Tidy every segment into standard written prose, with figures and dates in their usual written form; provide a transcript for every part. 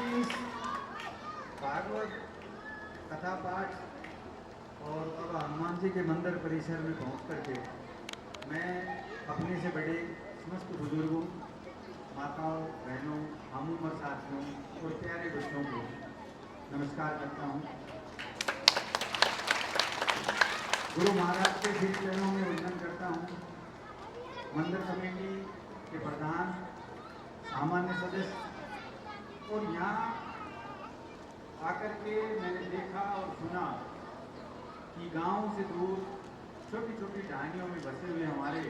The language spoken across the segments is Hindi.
कि इस भागवत कथा पाठ और बाबा हनुमान जी के मंदिर परिसर में पहुंच करके मैं अपने से बड़े समस्त बुजुर्गों, माताओं, बहनों, हम उम्र साथियों और प्यारे बच्चों को नमस्कार करता हूं। गुरु महाराज के श्री चरणों में वंदन करता हूं। मंदिर कमेटी के प्रधान, सामान्य सदस्य और यहाँ आकर के मैंने देखा और सुना कि गांव से दूर छोटी छोटी ढानियों में बसे हुए हमारे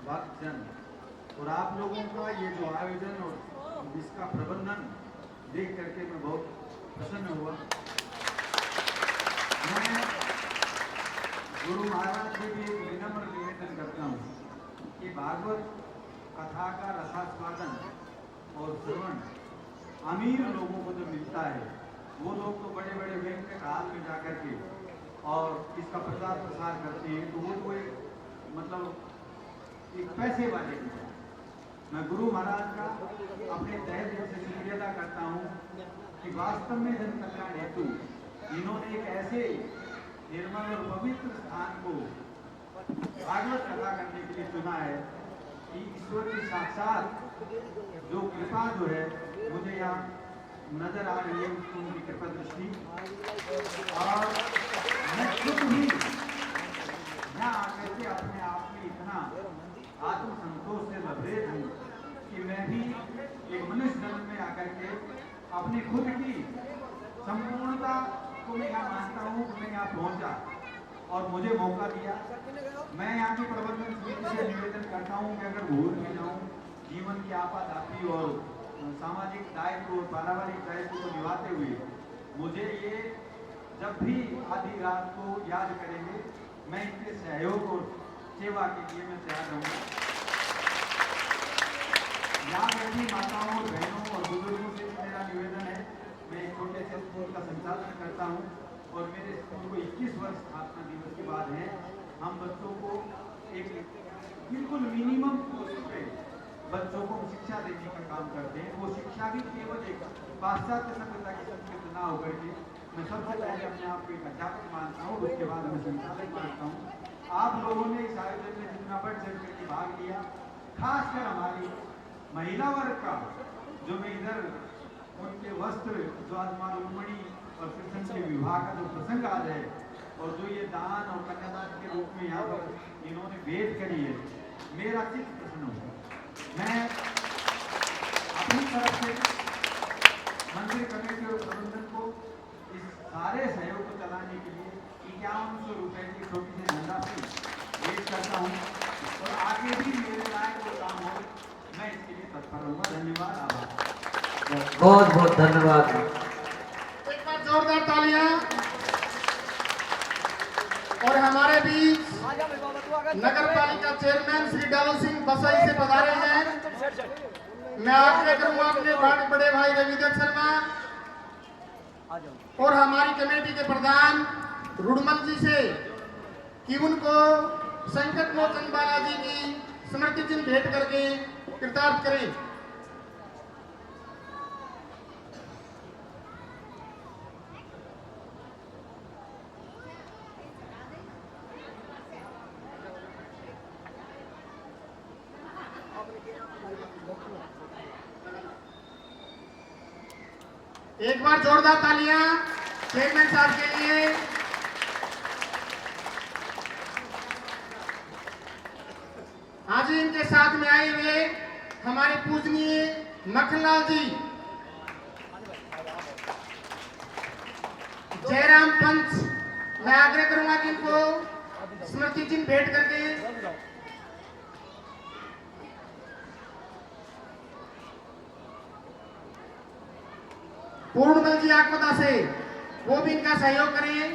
भक्तजन और आप लोगों का ये जो आयोजन और इसका प्रबंधन देख करके मैं बहुत प्रसन्न हुआ। मैं गुरु महाराज से भी एक विनम्र निवेदन करता हूँ कि भागवत कथा का रसास्वादन और श्रवण अमीर लोगों को जो मिलता है, वो लोग तो बड़े बड़े बैंक हाल में जाकर के और इसका प्रचार प्रसार करते हैं, तो वो एक मतलब एक पैसे वाले की है। मैं गुरु महाराज का अपने तहे दिल से शुक्रिया अदा करता हूँ कि वास्तव में जन कल्याण हेतु इन्होंने एक ऐसे निर्मल और पवित्र स्थान को भागवत कथा करने के लिए चुना है कि ईश्वर की साक्षात जो कृपा जो है मुझे यहाँ नजर आ रही है, उसको उनकी कृपा दृष्टि। और मैं खुद ही यहाँ आकर के अपने आप में इतना आत्म संतोष से लबरेज हूँ कि मैं भी एक मनुष्य जन्म में आकर के अपनी खुद की संपूर्णता को मैं यहाँ मानता हूँ कि मैं यहाँ पहुँचा और मुझे मौका दिया। मैं यहाँ की प्रबंधन समिति से निवेदन करता हूँ कि अगर भूल में जाऊँ, जीवन की आपाधापी और सामाजिक दायित्व और पारिवारिक दायित्व को निभाते हुए मुझे ये जब भी आधी रात को याद करेंगे, मैं इनके सहयोग और सेवा के लिए मैं तैयार रहूँगा। यहाँ बैठी माताओं और बहनों और बुजुर्गों से मेरा निवेदन है, मैं एक छोटे से स्कूल का संचालन करता हूँ और मेरे स्कूल को 21 वर्ष स्थापना दिवस के बाद है। हम बच्चों को एक बिल्कुल मिनिमम कोर्स पे बच्चों को शिक्षा देने का काम करते हैं। वो शिक्षा भी केवल एक पाश्चात्य सभ्यता की संस्कृति ना होकर के मैं सबसे पहले अपने आप को एक अध्यापक मानता हूँ, उसके बाद मैं संचालक मानता हूँ। आप लोगों ने इस आयोजन में जितना बढ़ चढ़ करके भाग लिया, खासकर हमारी महिला वर्ग का, जो मैं इधर उनके वस्त्र जो आज मालूमणि और कृष्ण के विवाह का जो प्रसंग आज है और जो ये दान और कन्यादान के रूप में यहाँ पर इन्होंने भेंट करी है, मेरा चित्त प्रसन्न हुआ। मैं अपनी तरफ से मंदिर कमेटी और प्रबंधन को इस सारे सहयोग को चलाने के लिए 5100 रुपए की छोटी सी धनराशि भेंट करता हूँ और आगे भी मेरे लायक कोई काम हो, मैं इसके लिए तत्पर रहूँगा। धन्यवाद, आभार। बहुत बहुत धन्यवाद। एक बार जोरदार तालियां। और हमारे बीच नगर पालिका चेयरमैन श्री डालू सिंह बसई से पधारे हैं। मैं आग्रह करूंगा अपने बड़े भाई रविंद्र शर्मा और हमारी कमेटी के प्रधान रुड़मल जी से कि उनको संकट मोचन बालाजी की स्मृति चिन्ह भेंट करके कृतार्थ करें। एक बार जोरदार तालियां चेयरमैन साहब के लिए। आज इनके साथ में आए हुए हमारे पूजनीय मखनलाल जी, जयराम पंच, मैं आग्रह करूंगा कि इनको स्मृति चिन्ह भेंट करके पूर्णमल जी आकोदा से वो भी इनका सहयोग करें।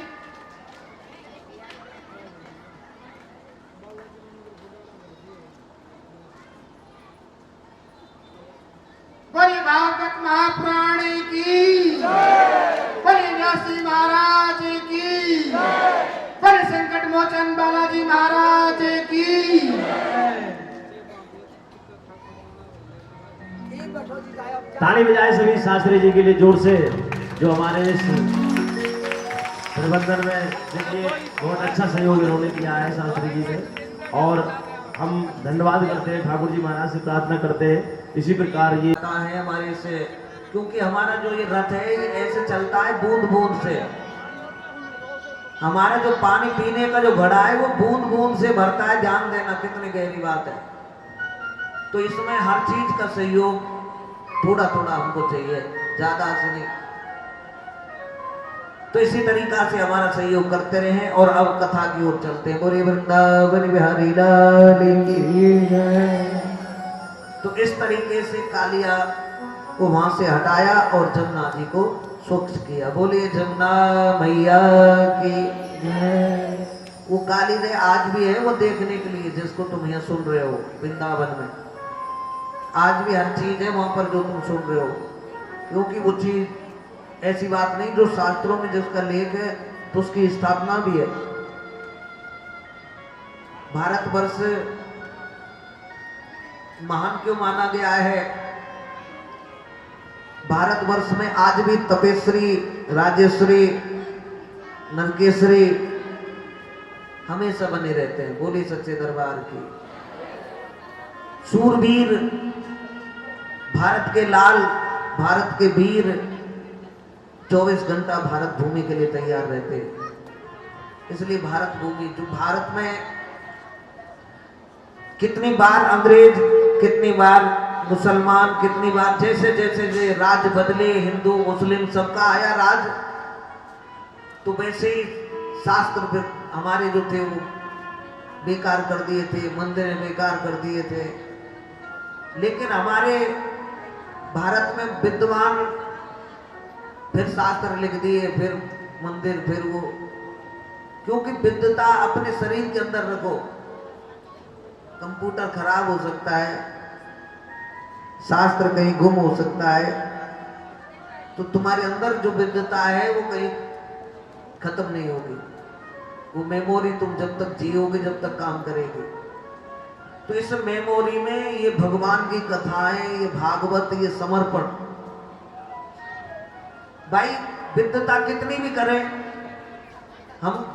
बोले भागवत महापुराण की, बोले व्यासी महाराज की, बोले संकट मोचन बालाजी महाराज की। ताली बजाए सभी शास्त्री जी के लिए जोर से, जो हमारे इस प्रबंधन में देखिए बहुत अच्छा सहयोग इन्होंने किया है शास्त्री जी ने। और हम धन्यवाद करते हैं, ठाकुर जी महाराज से प्रार्थना करते हैं इसी प्रकार ये है हमारे से, क्योंकि हमारा जो ये रथ है ये ऐसे चलता है बूंद बूंद से। हमारा जो पानी पीने का जो घड़ा है वो बूंद बूंद से भरता है। ध्यान देना कितनी गहरी बात है। तो इसमें हर चीज का सहयोग थोड़ा थोड़ा हमको चाहिए, ज्यादा से नहीं। तो इसी तरीका से हमारा सहयोग करते रहे। और अब कथा की ओर चलते हैं। बोले वृंदावन बिहारी लाल की जय। तो इस तरीके से कालिया को वहां से हटाया और जमुना जी को स्वच्छ किया। बोलिए जमुना मैया की जय। वो काली ने आज भी है वो देखने के लिए, जिसको तुम यहाँ सुन रहे हो वृंदावन में, आज भी हर चीज है वहां पर जो तुम सुन रहे हो। क्योंकि वो चीज ऐसी बात नहीं जो शास्त्रों में जिसका लेख है तो उसकी स्थापना भी है। भारतवर्ष महान क्यों माना गया है? भारतवर्ष में आज भी तपेश्वरी, राजेश्वरी, नरकेश्वरी हमेशा बने रहते हैं। बोली सच्चे दरबार की। सूरवीर, भारत के लाल, भारत के वीर 24 घंटा भारत भूमि के लिए तैयार रहते हैं। इसलिए भारत भूमि, जो भारत में कितनी बार अंग्रेज, कितनी बार मुसलमान, कितनी बार जैसे जैसे राज बदले, हिंदू मुस्लिम सबका आया राज, तो वैसे ही शास्त्र हमारे जो थे वो बेकार कर दिए थे, मंदिर बेकार कर दिए थे। लेकिन हमारे भारत में विद्वान फिर शास्त्र लिख दिए, फिर मंदिर, फिर वो। क्योंकि विद्वता अपने शरीर के अंदर रखो। कंप्यूटर खराब हो सकता है, शास्त्र कहीं गुम हो सकता है, तो तुम्हारे अंदर जो विद्वता है वो कहीं खत्म नहीं होगी। वो मेमोरी तुम जब तक जियोगे, जब तक काम करेगी। तो इस मेमोरी में ये भगवान की कथाएं, ये भागवत, ये समर्पण, भाई विद्वता कितनी भी करें, हम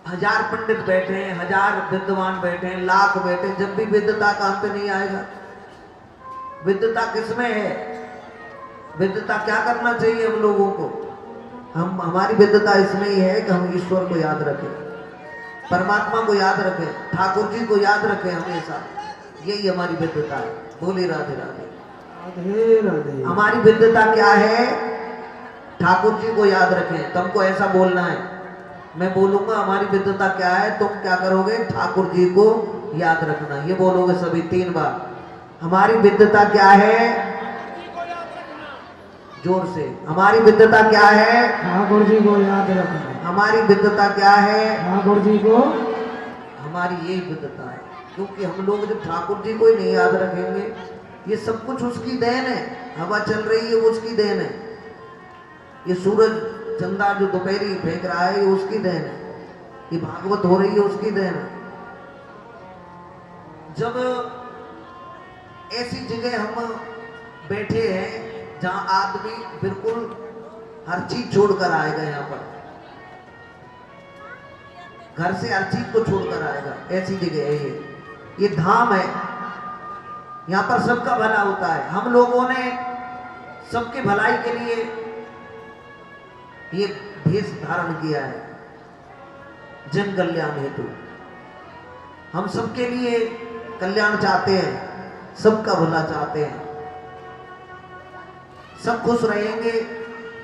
1000 पंडित बैठे हैं, 1000 विद्वान बैठे हैं, लाख बैठे हैं, जब भी विद्वता का अंत नहीं आएगा। विद्वता किसमें है? विद्वता क्या करना चाहिए हम लोगों को? हमारी विद्वता इसमें ही है कि हम ईश्वर को याद रखें, परमात्मा को याद रखें, ठाकुर जी को याद रखें हमेशा। यही हमारी विद्वता है। बोली राधे राधे। राधे राधे। हमारी विद्वता क्या है? ठाकुर जी को याद रखें। तुमको ऐसा बोलना है, मैं बोलूंगा हमारी विद्वता क्या है, तुम क्या करोगे? ठाकुर जी को याद रखना। ये बोलोगे सभी 3 बार। हमारी विद्वता क्या है? जोर से। हमारी विद्वता क्या है? ठाकुर जी को याद रखना। हमारी विद्वता क्या है? ठाकुर जी को। हमारी यही विद्वता है। क्योंकि हम लोग जब ठाकुर जी को ही नहीं याद रखेंगे, ये सब कुछ उसकी देन है। हवा चल रही है वो उसकी देन है। ये सूरज चंदा जो दोपहरी फेंक रहा है ये उसकी देन है। ये भागवत हो रही है उसकी देन है। जब ऐसी जगह हम बैठे हैं जहां आदमी बिल्कुल हर चीज छोड़कर आएगा, यहाँ पर घर से हर चीज को छोड़कर आएगा, ऐसी जगह है ये धाम है। यहाँ पर सबका भला होता है। हम लोगों ने सबके भलाई के लिए ये भेष धारण किया है, जन कल्याण हेतु। हम सबके लिए कल्याण चाहते हैं, सबका भला चाहते हैं। सब खुश रहेंगे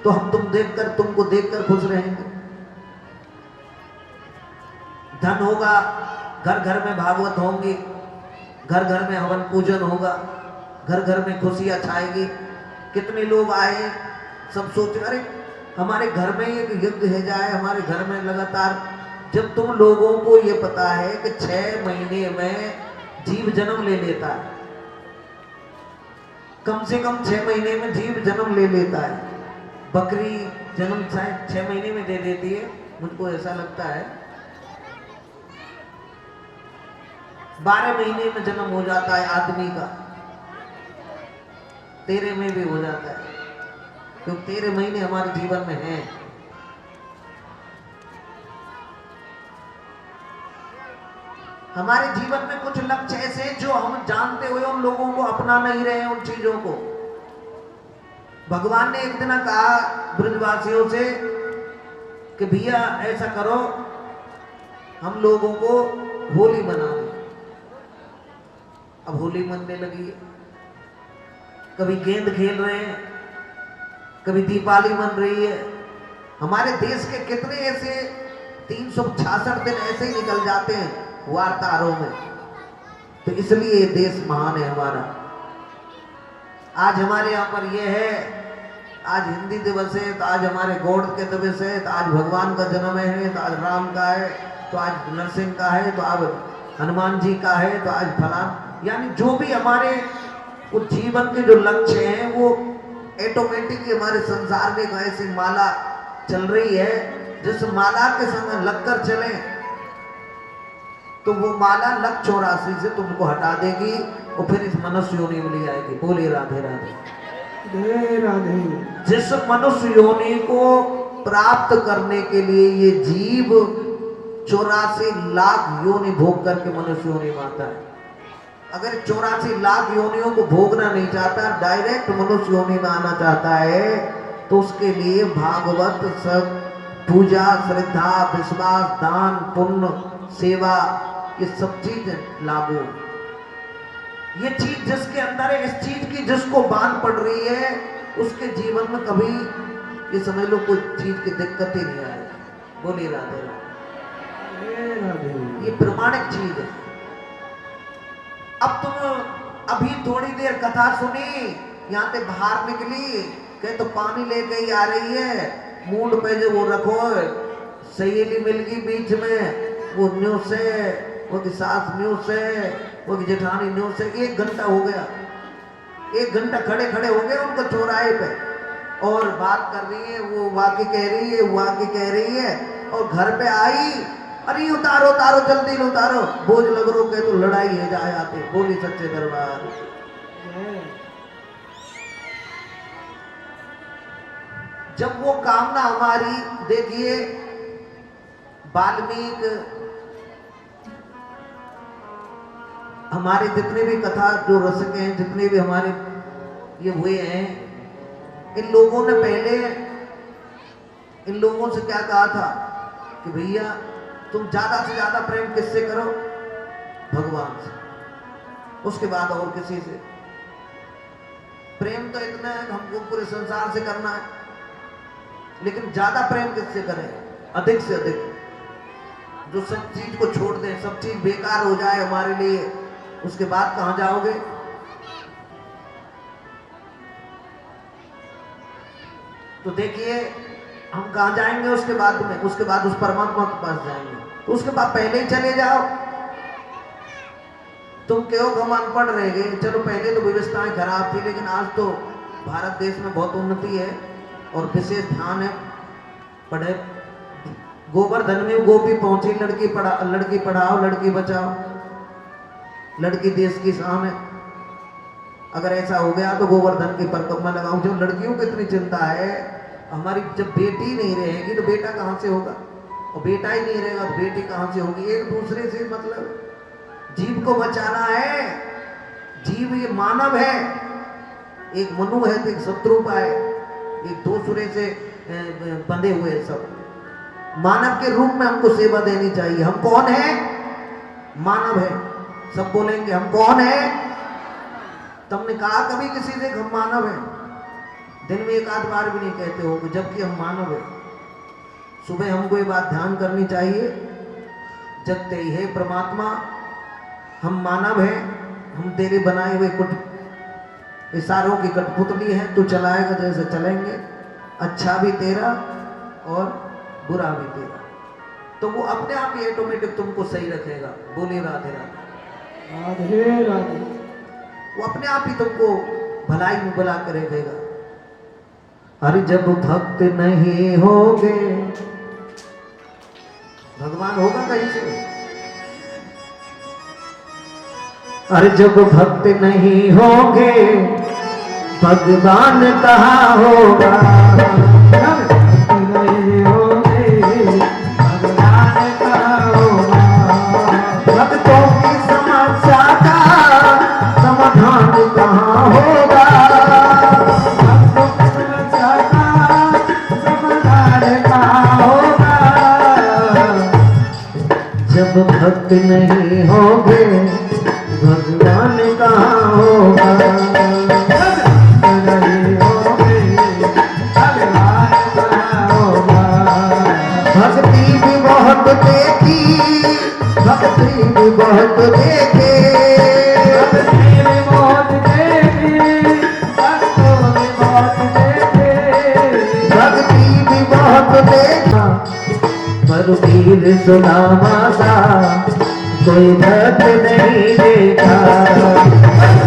तो हम तुमको देखकर खुश रहेंगे। धन होगा, घर घर में भागवत होंगे, घर घर में हवन पूजन होगा, घर घर में खुशियां छाएगी। कितने लोग आए, सब सोचे अरे हमारे घर में एक यज्ञ है जाए, हमारे घर में लगातार। जब तुम लोगों को ये पता है कि 6 महीने में जीव जन्म ले लेता है, कम से कम 6 महीने में जीव जन्म ले लेता है। बकरी जन्म शायद 6 महीने में दे देती है, मुझको ऐसा लगता है 12 महीने में जन्म हो जाता है आदमी का। तेरे में भी हो जाता है, क्योंकि तेरे महीने हमारे जीवन में हैं। हमारे जीवन में कुछ लक्ष्य ऐसे जो हम जानते हुए उन लोगों को अपना नहीं रहे हैं, उन चीजों को। भगवान ने एक दिन कहा ब्रजवासियों से कि भैया ऐसा करो, हम लोगों को होली मना दो। अब होली मनने लगी है, कभी गेंद खेल रहे हैं, कभी दीपावली मन रही है। हमारे देश के कितने ऐसे 366 दिन ऐसे ही निकल जाते हैं वार्तारों में। तो इसलिए देश महान है हमारा। आज हमारे यहाँ पर यह है, आज हिंदी दिवस है, तो आज हमारे गॉड के दिवस है, तो आज भगवान का जन्म है, तो आज राम का है, तो आज नरसिंह का है, तो आज हनुमान जी का है, तो आज फलान। यानी जो भी हमारे वो जीवन के जो लक्ष्य हैं वो ऑटोमेटिकली हमारे संसार में एक ऐसी माला चल रही है, जिस माला के संग लगकर चले तो वो माला लक्ष्य 84 से तुमको हटा देगी और फिर इस मनुष्य योनि में ले आएगी। बोले राधे राधे राधे। जिस मनुष्य योनि को प्राप्त करने के लिए ये जीव 84 लाख योनि भोग करके मनुष्य योनि में आता है। अगर 84 लाख योनियों को भोगना नहीं चाहता, डायरेक्ट मनुष्य योनि में आना चाहता है, तो उसके लिए भागवत सब पूजा, श्रद्धा, विश्वास, दान, पुण्य, सेवा, ये सब चीज लागू। ये चीज जिसके अंदर है, इस चीज की जिसको बांध पड़ रही है, उसके जीवन में कभी ये समझ लो कोई चीज की दिक्कत ही नहीं आएगी। बोलिए राधे राधे। ये प्रमाणिक चीज है। अब तुम अभी थोड़ी देर कथा सुनी, यहाँ से बाहर निकली, कहे तो पानी लेके ही आ रही है, मूड पे जो वो रखो, सहेली मिल गई बीच में, वो न्यू से, वो की सास न्यू से, वो की जेठानी न्यू से। 1 घंटा हो गया, 1 घंटा खड़े खड़े हो गए उनको चौराहे पे, और बात कर रही है, वो वाकी कह रही है, वो वाकी कह रही है, और घर पे आई, अरे उतारो उतारो जल्दी उतारो, बोझ लग रो के तो लड़ाई है जाए आते। बोली सच्चे दरबार। जब वो कामना हमारी, देखिए वाल्मीकि, हमारे जितने भी कथा जो रसिक हैं, जितने भी हमारे ये हुए हैं, इन लोगों ने पहले इन लोगों से क्या कहा था कि भैया तुम ज्यादा से ज्यादा प्रेम किससे करो? भगवान से, उसके बाद और किसी से। प्रेम तो इतना है कि हमको पूरे संसार से करना है, लेकिन ज्यादा प्रेम किससे करें? अधिक से अधिक। जो सब चीज को छोड़ दें, सब चीज बेकार हो जाए हमारे लिए, उसके बाद कहां जाओगे? तो देखिए हम कहां जाएंगे उसके बाद में? उसके बाद उस परमात्मा के पास जाएंगे। तो उसके बाद पहले ही चले जाओ। तुम कहो हम अनपढ़ रह गए, चलो पहले तो व्यवस्थाएं खराब थी, लेकिन आज तो भारत देश में बहुत उन्नति है और विशेष ध्यान है। पढ़े गोवर्धन में गोपी पहुंची, लड़की पढ़ाओ लड़की बचाओ, लड़की देश की शान है। अगर ऐसा हो गया तो गोवर्धन की परिक्रमा लगाऊं। जो लड़कियों को इतनी चिंता है, हमारी जब बेटी नहीं रहेगी तो बेटा कहां से होगा, और बेटा ही नहीं रहेगा तो बेटी कहां से होगी? एक दूसरे से मतलब जीव को बचाना है। जीव ये मानव है, एक मनु है तो एक शत्रुपा है, एक दूसरे से बंधे हुए सब। मानव के रूप में हमको सेवा देनी चाहिए। हम कौन है? मानव है। सब बोलेंगे हम कौन है? तुमने कहा कभी किसी से हम मानव हैं? दिन में 1 आध बार भी नहीं कहते हो, जबकि हम मानव हैं। सुबह हमको ये बात ध्यान करनी चाहिए, जगते ही है परमात्मा, हम मानव हैं, हम तेरे बनाए हुए इशारों की कठपुतली है, तू चलाएगा जैसे चलेंगे, अच्छा भी तेरा और बुरा भी तेरा। तो वो अपने आप ही ऑटोमेटिक तुमको सही रखेगा। बोले राधे राधे। राधे राधे। वो अपने आप ही तुमको भलाई में बुला कर रखेगा। अरे जब भक्त नहीं होगे, भगवान होगा कहीं से? अरे जब भक्त नहीं होगे भगवान कहाँ होगा, नहीं होंगे भगवान कहाँ होगा। भक्तों की समस्या का समाधान कहाँ होगा, भक्तों की समस्या का समाधान कहाँ होगा। जब भक्त नहीं होंगे भगवान कहाँ होगा। नहीं होंगे भगवान कहाँ होगा। भक्ति भी बहुत देखी, भक्ति भी बहुत देखे, भक्ति भी बहुत देखी, भक्तों भी बहुत देखे। भक्ति भी बहुत देखा, पर वीर सुदामा सा कोई भक्त नहीं देखा।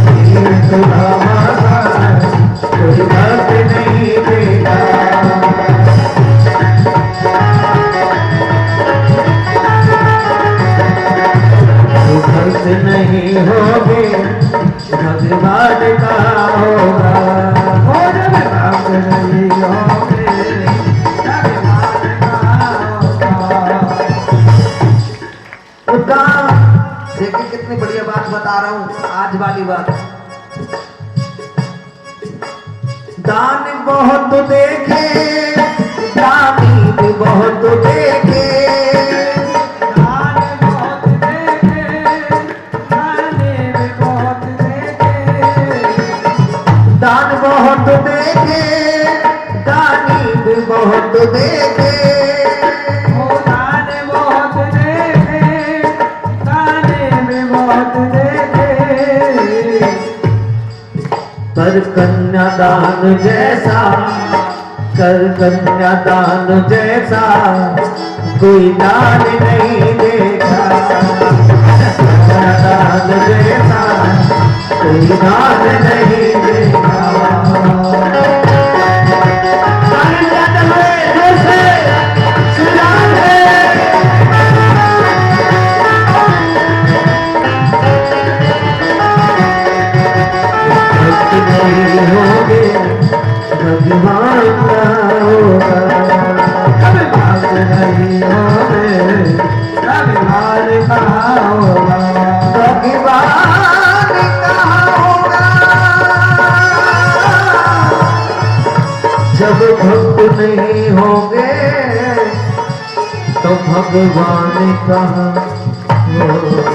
वीर सुदामा सा कोई भक्त नहीं देखा। भक्त नहीं होगे भगवान का होगा। भक्त नहीं होंगे भगवान कहाँ होगा। देखिए कितनी बढ़िया बात बता रहा हूँ आज वाली बात। दान बहुत देखे, दानी भी बहुत देखे, दान बहुत देखे, दाने भी बहुत देखे। दान बहुत देखे, दानी भी बहुत देखे। ओ दान बहुत देखे, दाने भी बहुत देखे। कर कन्यादान जैसा, कर कन्यादान जैसा कोई दान नहीं देखा। कन्यादान जैसा कोई दान नहीं देखा। नहीं होगे भगवान का होगा। भक्त नहीं होंगे भगवान कहाँ होगा। भगवान कहाँ होगा, जब भक्त नहीं होंगे तो भगवान कहाँ होगा।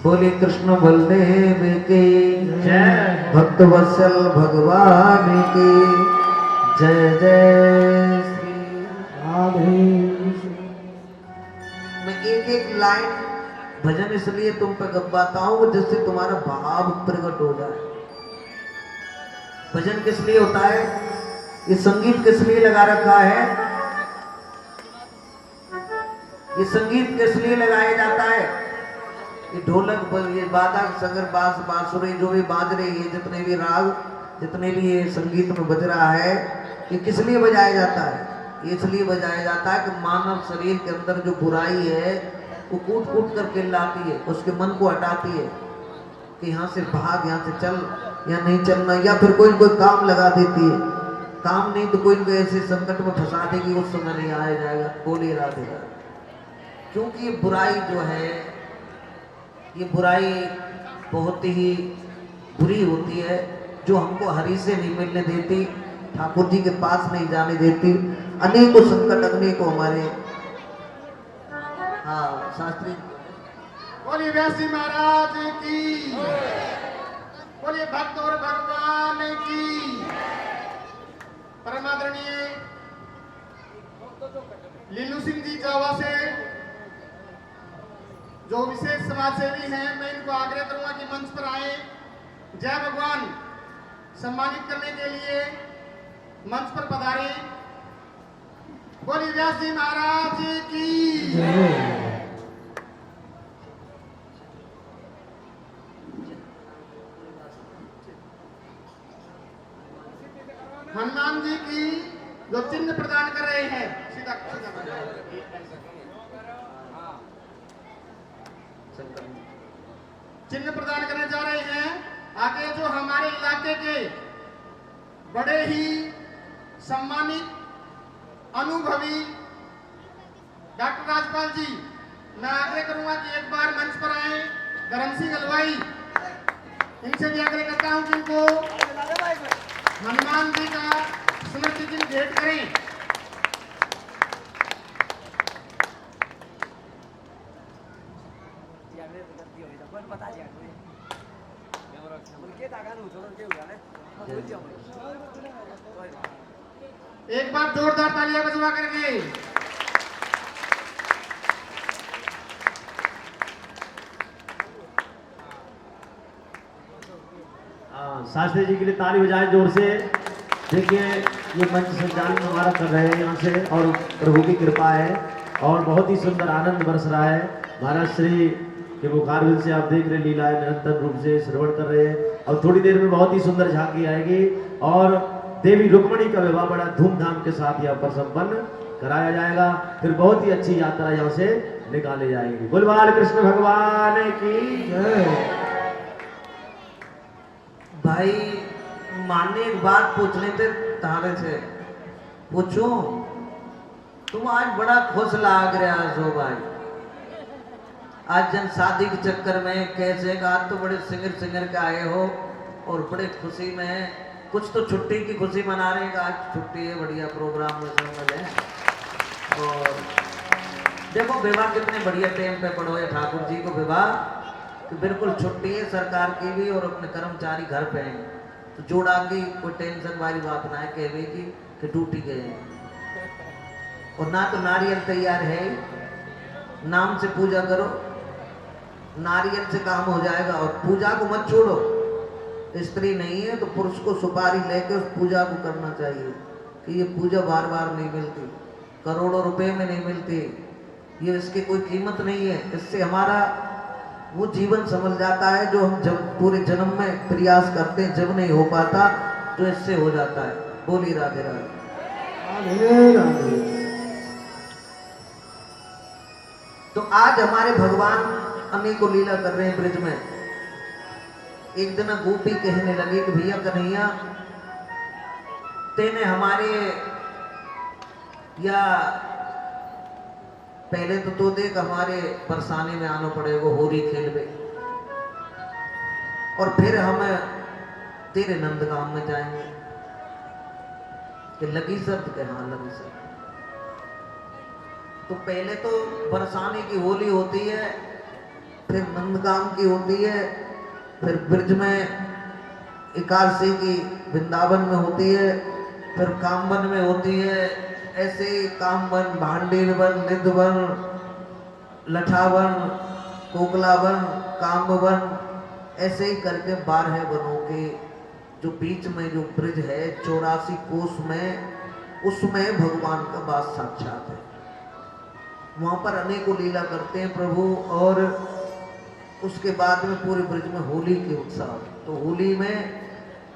बोले कृष्ण बलदेव की जय। भक्त वत्सल भगवान की जय जय श्री। मैं एक एक लाइन भजन इसलिए तुम पे गवाता हूं जिससे तुम्हारा भाव प्रकट हो जाए। भजन किस लिए होता है, ये संगीत किस लिए लगा रखा है, ये संगीत किस लिए लगाया जाता है। ये ढोलक, ये वादक, सगर, बांस, बांसुरी जो भी बाज रही है, जितने भी राग, जितने भी ये संगीत में बज रहा है, ये किस लिए बजाया जाता है। ये इसलिए बजाया जाता है कि मानव शरीर के अंदर जो बुराई है वो कूट कूट करके लाती है, उसके मन को हटाती है कि यहाँ से भाग, यहाँ से चल, या नहीं चलना, या फिर कोई कोई काम लगा देती है। काम नहीं तो कोई कोई ऐसे संकट में फंसा देगी, उस समय नहीं आया जाएगा। बोलिए राधे राधे। क्योंकि ये बुराई जो है, ये बुराई बहुत ही बुरी होती है, जो हमको हरि से नहीं मिलने देती, ठाकुर जी के पास नहीं जाने देती। अनेकों संकट, अनेकों हमारे शास्त्री। बोलिए व्यास जी महाराज की, बोलिए भक्त और भगवान की। परमादरणीय लीलू सिंह जी जावा से जो विशेष समाज सेवी हैं, मैं इनको आग्रह करूंगा कि मंच पर आए, जय भगवान सम्मानित करने के लिए मंच पर पधारे। बोलिए व्यास जी महाराज की। हनुमान जी की जो चिन्ह प्रदान कर रहे हैं, सीधा चिन्ह प्रदान करने जा रहे हैं। आगे जो हमारे इलाके के बड़े ही सम्मानित अनुभवी डॉक्टर राजपाल जी, मैं आग्रह करूंगा कि एक बार मंच पर आए। धर्म सिंह हलवाई, इनसे भी आग्रह करता हूं कि इनको हनुमान जी का स्मृति चिन्ह भेंट करें। एक बार जोरदार तालियां बजवा करके। शास्त्री जी के लिए ताली बजाए जोर से। देखिए ये मंच संचालन हमारा कर रहे हैं यहाँ से, और प्रभु की कृपा है और बहुत ही सुंदर आनंद बरस रहा है। महाराज श्री के मुखारविंद से आप देख रहे लीलाएं निरंतर रूप से श्रवण कर रहे हैं, और थोड़ी देर में बहुत ही सुंदर झांकी आएगी और देवी रुक्मणी का विवाह बड़ा धूमधाम के साथ यहाँ पर संपन्न कराया जाएगा। फिर बहुत ही अच्छी यात्रा यहाँ से निकाली जाएगी। बोल कृष्ण भगवान की जय। भाई माने एक बात पूछने थे तारे से, पूछो तुम आज बड़ा खुश लाग रहा हो भाई। आज जन शादी के चक्कर में कैसे आज तो बड़े सिंगर के आए हो और बड़े खुशी में, कुछ तो छुट्टी की खुशी मना रहे हैं। आज छुट्टी है, बढ़िया प्रोग्राम में शामिल है। और देखो विवाह कितने बढ़िया टाइम पे पड़ो है ठाकुर जी को विवाह कि बिल्कुल छुट्टी है सरकार की भी और अपने कर्मचारी घर पे हैं, तो जोड़ा की कोई टेंशन वाली बात ना है कहवे की कि ड्यूटी गए हैं। और ना तो नारियल तैयार है, नाम से पूजा करो, नारियल से काम हो जाएगा। और पूजा को मत छोड़ो, स्त्री नहीं है तो पुरुष को सुपारी लेके उस पूजा को करना चाहिए कि ये पूजा बार बार नहीं मिलती, करोड़ों रुपए में नहीं मिलती, ये इसकी कोई कीमत नहीं है। इससे हमारा वो जीवन समझ जाता है जो हम जब पूरे जन्म में प्रयास करते हैं, जब नहीं हो पाता तो इससे हो जाता है। बोली राधे राधे। तो आज हमारे भगवान अनेकों लीला कर रहे हैं ब्रिज में। एक दिन गोपी कहने लगी कि भैया कन्हैया तेने हमारे या पहले तो देख हमारे बरसाने में आना पड़ेगा होली खेल में, और फिर हम तेरे नंदगांव में जाएंगे। कि लगी शर्त के हाँ लगी शर्त। तो पहले तो बरसाने की होली होती है, फिर नंदगांव की होती है, फिर ब्रिज में एकादशी की वृंदावन में होती है, फिर कामवन में होती है। ऐसे कामवन, भांडेर वन, निधवन, लठावन, कोकलावन, कामवन, ऐसे ही करके 12 वनों के जो बीच में जो ब्रिज है 84 कोस में, उसमें भगवान का वास साक्षात है। वहां पर अनेकों लीला करते हैं प्रभु। और उसके बाद में पूरे ब्रिज में होली के उत्सव। तो होली में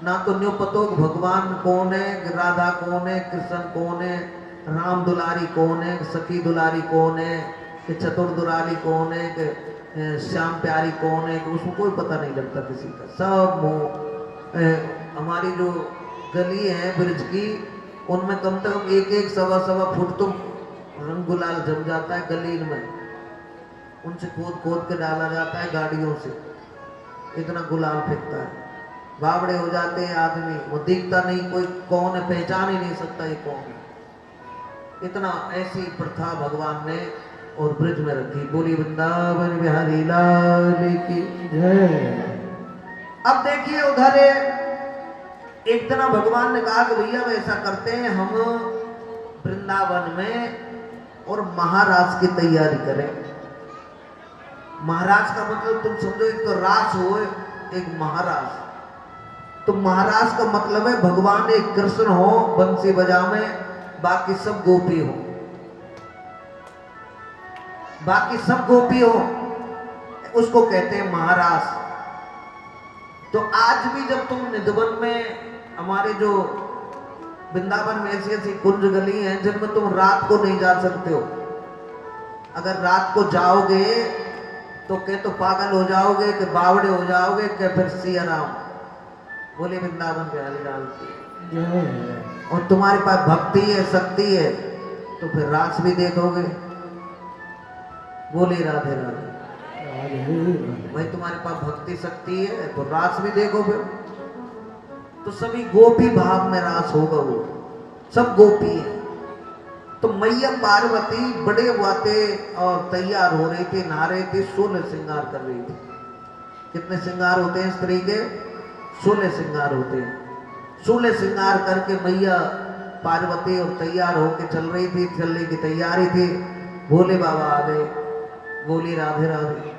ना तो न्यू पतो भगवान कौन है, राधा कौन है, कृष्ण कौन है, राम दुलारी कौन है, सखी दुलारी कौन है, कि चतुर दुलारी कौन है, कि श्याम प्यारी कौन है, कि उसको कोई पता नहीं लगता किसी का। सब हमारी जो गली है ब्रिज की, उनमें कम से कम 1-1 सवा फुट तो रंग गुलाल जम जाता है गली में। उनसे खोद के डाला जाता है गाड़ियों से, इतना गुलाल फेंकता है। बावड़े हो जाते हैं आदमी, वो दिखता नहीं कोई कौन है, पहचान ही नहीं सकता ये कौन है। इतना ऐसी प्रथा भगवान ने और ब्रिज में रखी। बोली वृंदावन बिहारी लाल की जय। अब देखिए उधर एक दिन भगवान ने कहा कि भैया ऐसा करते हैं हम वृंदावन में और महाराज की तैयारी करें। महाराज का मतलब तुम समझो, एक तो रास हो, एक महाराज। तो महाराज का मतलब है भगवान एक कृष्ण हो बंसी बजावे, बाकी सब गोपी हो, बाकी सब गोपी हो, उसको कहते हैं महाराज। तो आज भी जब तुम निधवन में, हमारे जो वृंदावन में ऐसी ऐसी कुंज गली हैं जिनमें तुम रात को नहीं जा सकते हो। अगर रात को जाओगे तो क्या तो पागल हो जाओगे, कि बावड़े हो जाओगे, कि फिर सिया राम बोले वृंदावन बिहारी लाल की। और तुम्हारे पास भक्ति है, शक्ति है, तो फिर रास भी देखोगे। बोले राधे राधे। भाई तुम्हारे पास भक्ति शक्ति है तो रास भी देखो फिर। तो सभी गोपी भाव में रास होगा, वो सब गोपी है। तो मैया पार्वती बड़े बाते और तैयार हो रही थी, नहा रही थी, 16 श्रृंगार कर रही थी। कितने श्रृंगार होते हैं स्त्री के? 16 श्रृंगार होते हैं। 16 श्रृंगार करके मैया पार्वती और तैयार होके चल रही थी, चलने की तैयारी थी। भोले बाबा आ गए। बोली राधे राधे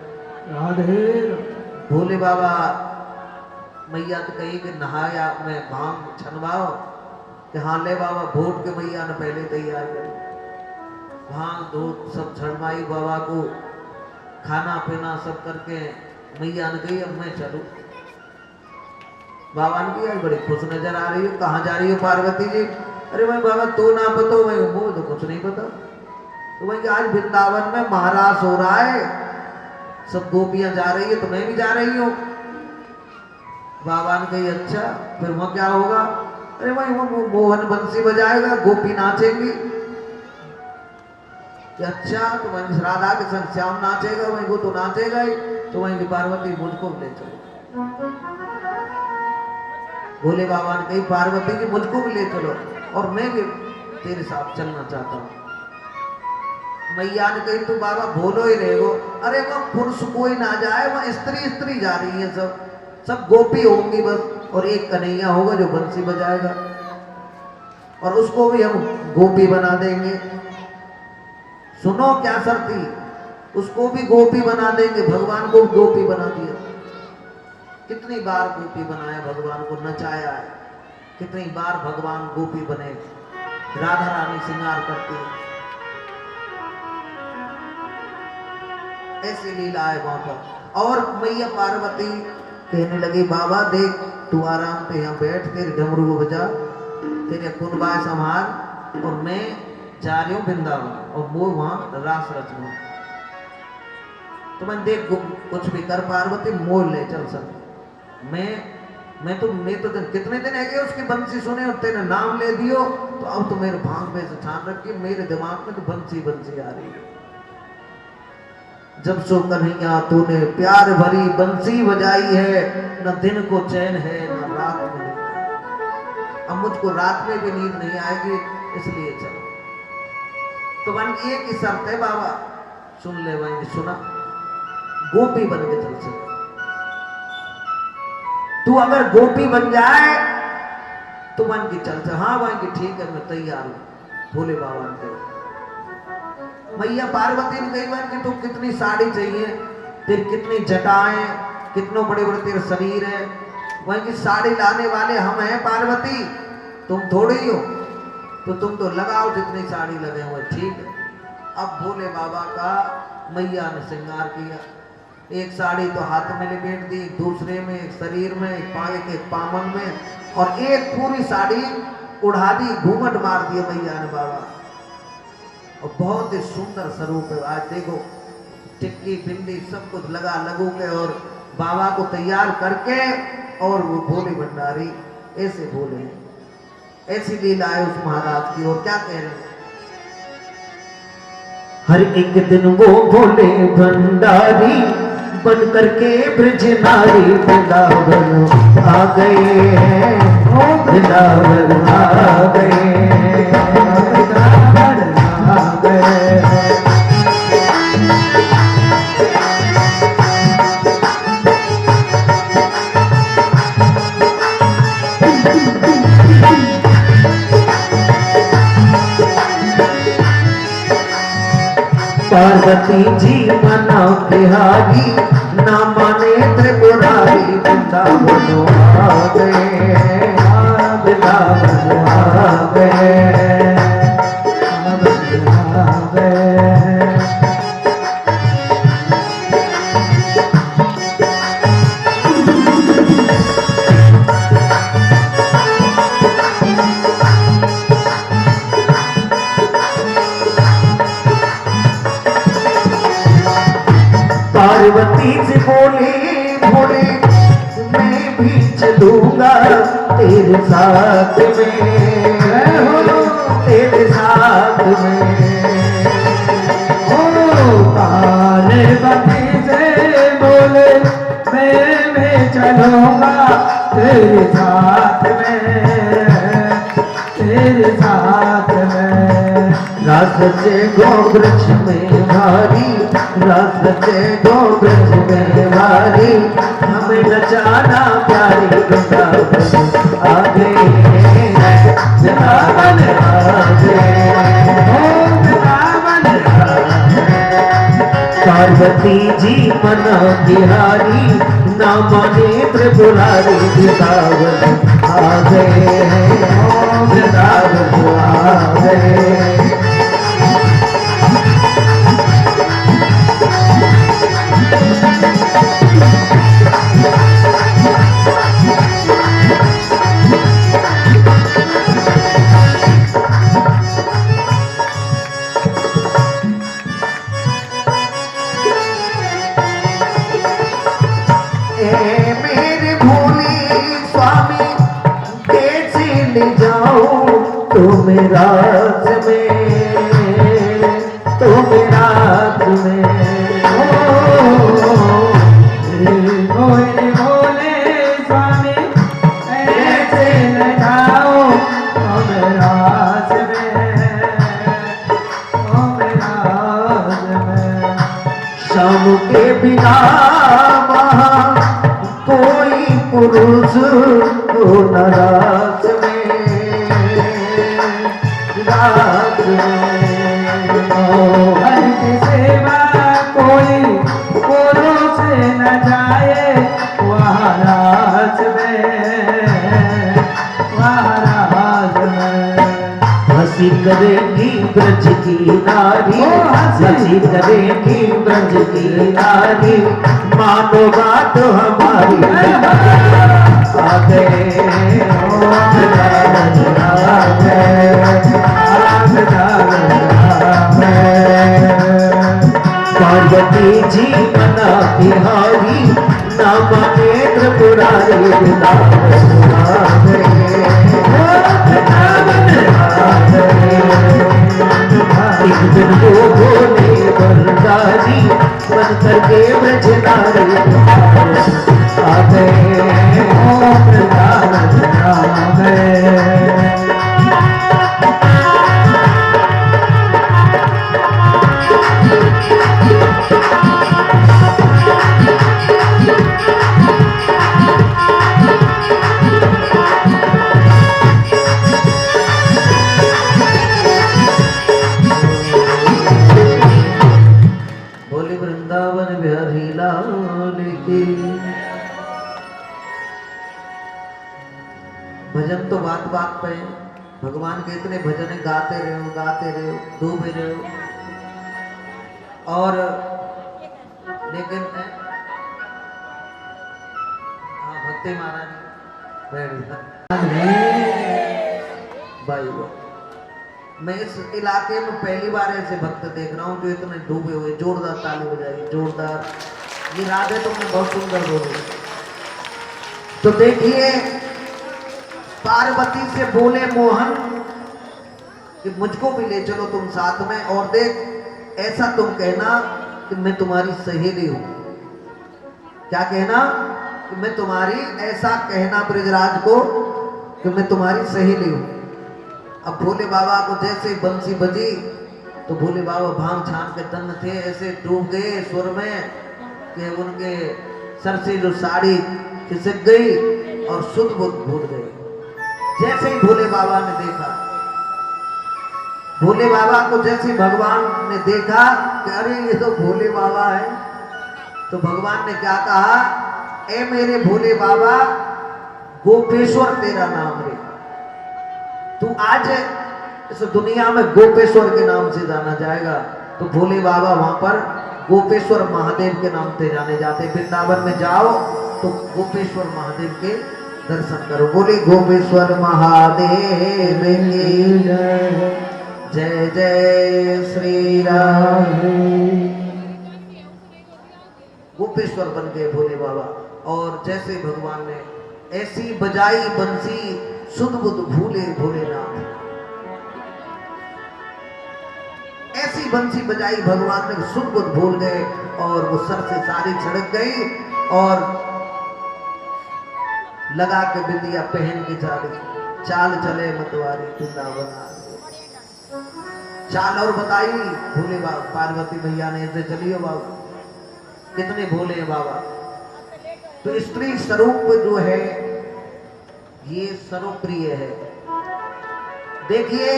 राधे। भोले बाबा मैया तो कही कि नहाया मैं भांग छनवाओ कि हाँ ले बाबा। भोट के मैया ने पहले तैयार कर भांग दूध सब छनवाई बाबा को, खाना पीना सब करके मैया ने कही अब मैं चलूं। बाबा ने कही बड़ी खुश नजर आ रही हो, कहाँ जा रही हो पार्वती जी? अरे भाई बाबा तो ना पता, मैं वो तो कुछ नहीं पता। तो भाई आज वृंदावन में महाराज हो रहा है, सब गोपियां जा रही है तो मैं भी जा रही हूँ। बाबा ने कही अच्छा फिर वहां क्या होगा? अरे भाई वो मोहन बंसी बजाएगा, गोपी नाचेंगी। अच्छा तो वहीं राधा के संग श्याम नाचेगा, वहीं वो तो नाचेगा ही। तो वहीं पार्वती मुझको ले चलो। भोले बाबा ने कही पार्वती जी मुझको भी ले चलो और मैं भी तेरे साथ चलना चाहता हूँ। मैया ने कही तू बाबा भोलो ही रहेगो। अरे वह पुरुष कोई ना जाए, वह स्त्री स्त्री जा रही है, सब गोपी होंगी बस, और एक कन्हैया होगा जो बंसी बजाएगा और उसको भी हम गोपी बना देंगे। सुनो क्या शर्ती, उसको भी गोपी बना देंगे। भगवान को गोपी बना दिया। कितनी बार गोपी बनाया, भगवान को नचाया है। कितनी बार भगवान गोपी बने, राधा रानी श्रृंगार करती है। ऐसी लीला है वहां पर। और मैया पार्वती कहने लगी बाबा देख तू आराम से यहाँ बैठ, तेरे डमरू को बजा, तेरे कुनबाय संभाल, और मैं जा रही हूँ वृंदावन और वो वहां रास रचना। तो मैं देख कुछ भी कर पार्वती, मोल ले चल सब। मैं तो कितने दिन है कि उसकी बंसी सुने और तेरे नाम ले दियो, तो अब तो मेरे भांग में से छान रखी, मेरे दिमाग में तो बंसी बंसी आ रही है। जब सो कन्हैया तूने प्यार भरी बंसी बजाई है, न दिन को चैन है न रात में। अब मुझको रात में भी नींद नहीं आएगी, इसलिए चलो। तो मन एक ही शर्त है बाबा, सुन ले भाई, सुना, गोपी बन के चल सकते। तू अगर गोपी बन जाए तो मन की चल से। हाँ भाई की ठीक है मैं तैयार हूं। भोले बाबा ने कहा। मैया पार्वती ने कही कि तू कितनी साड़ी चाहिए, तेरी कितनी जटाएं, कितने बड़े बड़े तेरे शरीर है, वहीं की साड़ी लाने वाले हम हैं पार्वती, तुम थोड़ी हो। तो तुम तो लगाओ जितनी साड़ी लगे हुए, ठीक है। अब भोले बाबा का मैया ने श्रृंगार किया। एक साड़ी तो हाथ में लपेट दी, दूसरे में, एक शरीर में, एक पाए के पामन में, और एक पूरी साड़ी उड़ा दी, घूंघट मार दिया मैया ने बाबा। और बहुत ही सुंदर स्वरूप है। आज देखो टिक्की बिंदी सब कुछ लगा लगू के और बाबा को तैयार करके, और वो भोले भंडारी ऐसे भोले हैं। ऐसी लीला है उस महाराज की। और क्या कह रहे हैं? हर एक दिन वो भोले भंडारी बन करके ब्रज नारी वृंदावन आ गए हैं, वृंदावन आ गए, वृंदावन आ गए। पार्वती जी मना बिहारी, ना माने त्रिपुरारी, वृंदावन आ गए, वृंदावन आ गए, आ गए। पार्वती से बोले भोले मैं भी चलूंगा तेरे साथ में, तेरे साथ में। काले बत्ती से बोले मैं चलूंगा तेरे साथ में, तेरे साथ में। रास चे गो वृक्ष में भारी, रास चे गो वृक्ष में भारी, हमें नचाना प्यारी वृंदावन आ गए, वृंदावन आ गए, वृंदावन पार्वती जी मना बिहारी, ना माने त्रिपुरारी, वृंदावन आ गए, वृंदावन आ गए। मेरे भोले स्वामी कैसे ले जाऊं तुम्हें रात में, तुम्हें रात में। भोले भोले स्वामी ऐसे न जाओ तुम रात में, तुम रात में। शाम के बिना वहाँ कोई पुरुष को न रात में, रात में। हर की सेवा कोई पुरुष न जाए वहाँ रात में, वहाँ रात में। हंसी करेगी ब्रज की नारी, हंसी करेगी ब्रज की नारी, मानो बात हमारी, आ गए, आ गए। पार्वती जी मना बिहारी, ना माने त्रिपुरारी, वृंदावन आ गए, वृंदावन आ गए। एक दिन वो भोले वरदारी बन करके ब्रज नारी, आ गए, वृंदावन आ गए। बोले वृंदावन बिहारी लाल की। भजन तो बात बात पे है, भगवान के इतने भजन गाते रहो, डूबे रहो। और लेकिन हाँ, भक्ति महाराज भाई मैं इस इलाके में पहली बार ऐसे भक्त देख रहा हूँ जो इतने डूबे हुए। जोरदार ताली बजाइए, जोरदार। ये राधे तुमने बहुत सुंदर बोली। तो देखिए पार्वती से बोले मोहन कि मुझको भी ले चलो तुम साथ में, और देख ऐसा तुम कहना कि मैं तुम्हारी सहेली हूं। क्या कहना? कि मैं तुम्हारी, ऐसा कहना ब्रजराज को कि मैं तुम्हारी सहेली हूं। अब भोले बाबा को जैसे ही बंसी बजी तो भोले बाबा भांग छान के तन थे, ऐसे डूब गए सुर में कि उनके सर से जो साड़ी खिसक गई और सुध बुध भूल गए। जैसे ही भोले बाबा ने देखा, भोले बाबा को जैसे भगवान ने देखा कि अरे ये तो भोले बाबा है, तो भगवान ने क्या कहा? ए मेरे भोले बाबा, गोपेश्वर तेरा नाम रे। तू आज इस दुनिया में गोपेश्वर के नाम से जाना जाएगा। तो भोले बाबा वहां पर गोपेश्वर महादेव के नाम से जाने जाते। वृंदावन में जाओ तो गोपेश्वर महादेव के दर्शन करो। बोले गोपेश्वर महादेव की जय जय श्री राम। गोपेश्वर बन गए भोले बाबा। और जैसे भगवान ने ऐसी बजाई बंसी सुध बुध भूले भोलेनाथ। ऐसी बंसी बजाई भगवान ने सुध बुध भूल गए और वो सर से सारी छड़क गई और लगा के बिंदिया पहन के चाल चले मतवारी वृंदावन। चाल और बताई भोले बाबा पार्वती भैया ने, ऐसे चलिए बाबा, कितने भोले हैं बाबा। तो स्त्री स्वरूप जो है ये सर्वप्रिय है। देखिए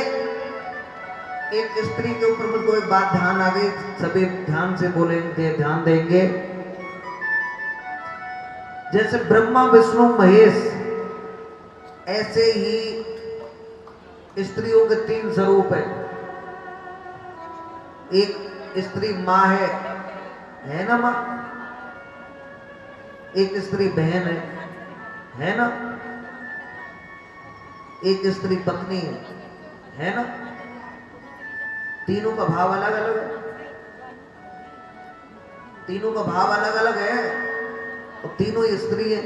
एक स्त्री के ऊपर मुझको एक बात ध्यान आ गई, सभी ध्यान से बोलेंगे, ध्यान देंगे। जैसे ब्रह्मा विष्णु महेश, ऐसे ही स्त्रियों के 3 स्वरूप है। एक स्त्री माँ है ना माँ? एक स्त्री बहन है ना? एक स्त्री पत्नी है ना? तीनों का भाव अलग अलग है। तीनों का भाव अलग अलग है और तीनों स्त्री है।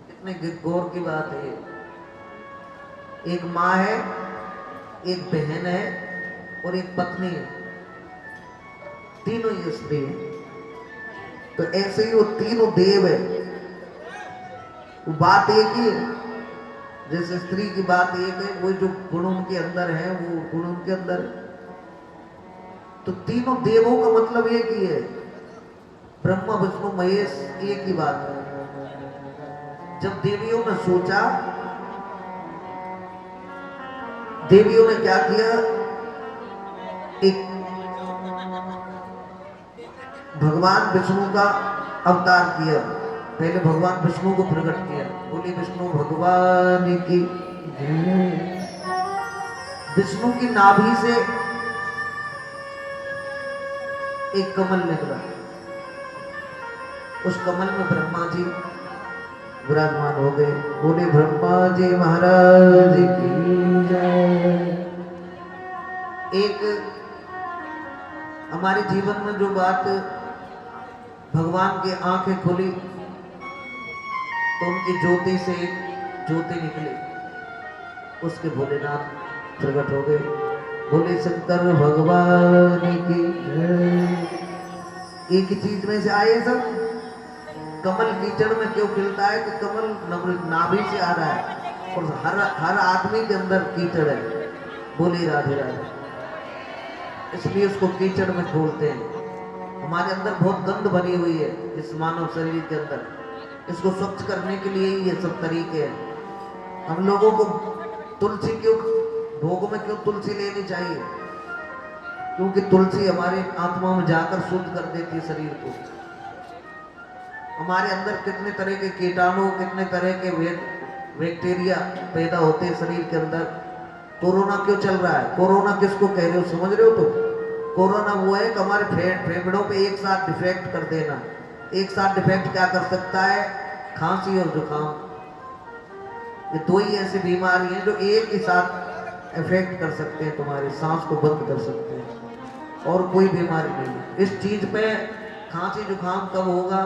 कितने गौर की बात है ये। एक माँ है, एक बहन है और एक पत्नी है, तीनों ही स्त्री है। तो ऐसे ही वो तीनों देव है। वो बात एक ही है। जैसे स्त्री की बात एक है, वो जो गुण उनके अंदर है वो गुण उनके अंदर है। तो तीनों देवों का मतलब एक ही है, ब्रह्मा विष्णु महेश, एक ही बात है। जब देवियों ने सोचा, देवियों ने क्या किया, एक भगवान विष्णु का अवतार किया। पहले भगवान विष्णु को प्रकट किया। बोले विष्णु भगवान की। विष्णु की नाभि से एक कमल निकला। उस कमल में ब्रह्मा जी विराजमान हो गए। बोले ब्रह्मा जी महाराज की जय। एक हमारे जीवन में जो बात, भगवान की आंखें खुली तो उनकी ज्योति से एक ज्योति निकली, उसके भोलेनाथ प्रकट हो गए। बोले शंकर भगवान की जय। एक ही चीज में से आए सब। कमल कीचड़ में क्यों खिलता है? कि कमल नाभि से आ रहा है और हर आदमी के अंदर कीचड़ है। बोले राधे राधे। इसलिए उसको कीचड़ में छोड़ते हैं। हमारे अंदर बहुत गंद भरी हुई है इस मानव शरीर के अंदर। इसको स्वच्छ करने के लिए ये सब तरीके हैं। हम लोगों को तुलसी क्यों, भोग में क्यों तुलसी लेनी चाहिए? क्योंकि तुलसी हमारे आत्मा में जाकर शुद्ध कर देती है शरीर को। हमारे अंदर कितने तरह के कीटाणु, कितने तरह के बैक्टीरिया पैदा होते हैं शरीर के अंदर। कोरोना क्यों चल रहा है? कोरोना किसको कह रहे हो, समझ रहे हो? तो कोरोना वो है कि हमारे फेफड़ों पे एक साथ डिफेक्ट कर देना। एक साथ डिफेक्ट क्या कर सकता है? खांसी और जुकाम। ये 2 ही ऐसी बीमारी हैं जो एक ही साथ इफेक्ट कर सकते हैं, तुम्हारी सांस को बंद कर सकते हैं, और कोई बीमारी नहीं है। इस चीज पे खांसी जुकाम कब होगा?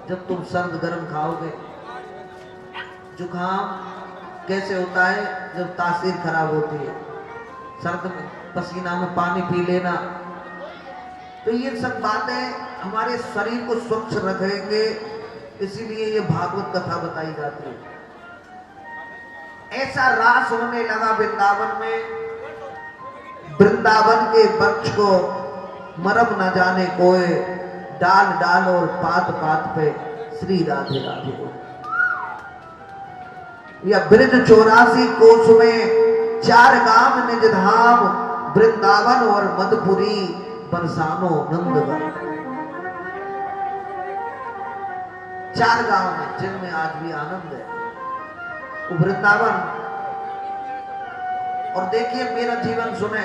जब तुम सर्द गर्म खाओगे। जुकाम कैसे होता है? जब तासीर खराब होती है। सर्द में पसीना में पानी पी लेना। तो ये सब बातें हमारे शरीर को स्वच्छ रखेंगे, इसीलिए ये भागवत कथा बताई जाती है। ऐसा रास होने लगा वृंदावन में। वृंदावन के वृक्ष को मरम न जाने कोई, डाल डाल और पात पात पे श्री राधे राधे हो। या ब्रज 84 कोस में 4 गाम निज धाम, वृंदावन और मधुपुरी बरसानो नंदवन। 4 गांव में जिनमें आज भी आनंद है, वो वृंदावन। और देखिए मेरा जीवन सुने,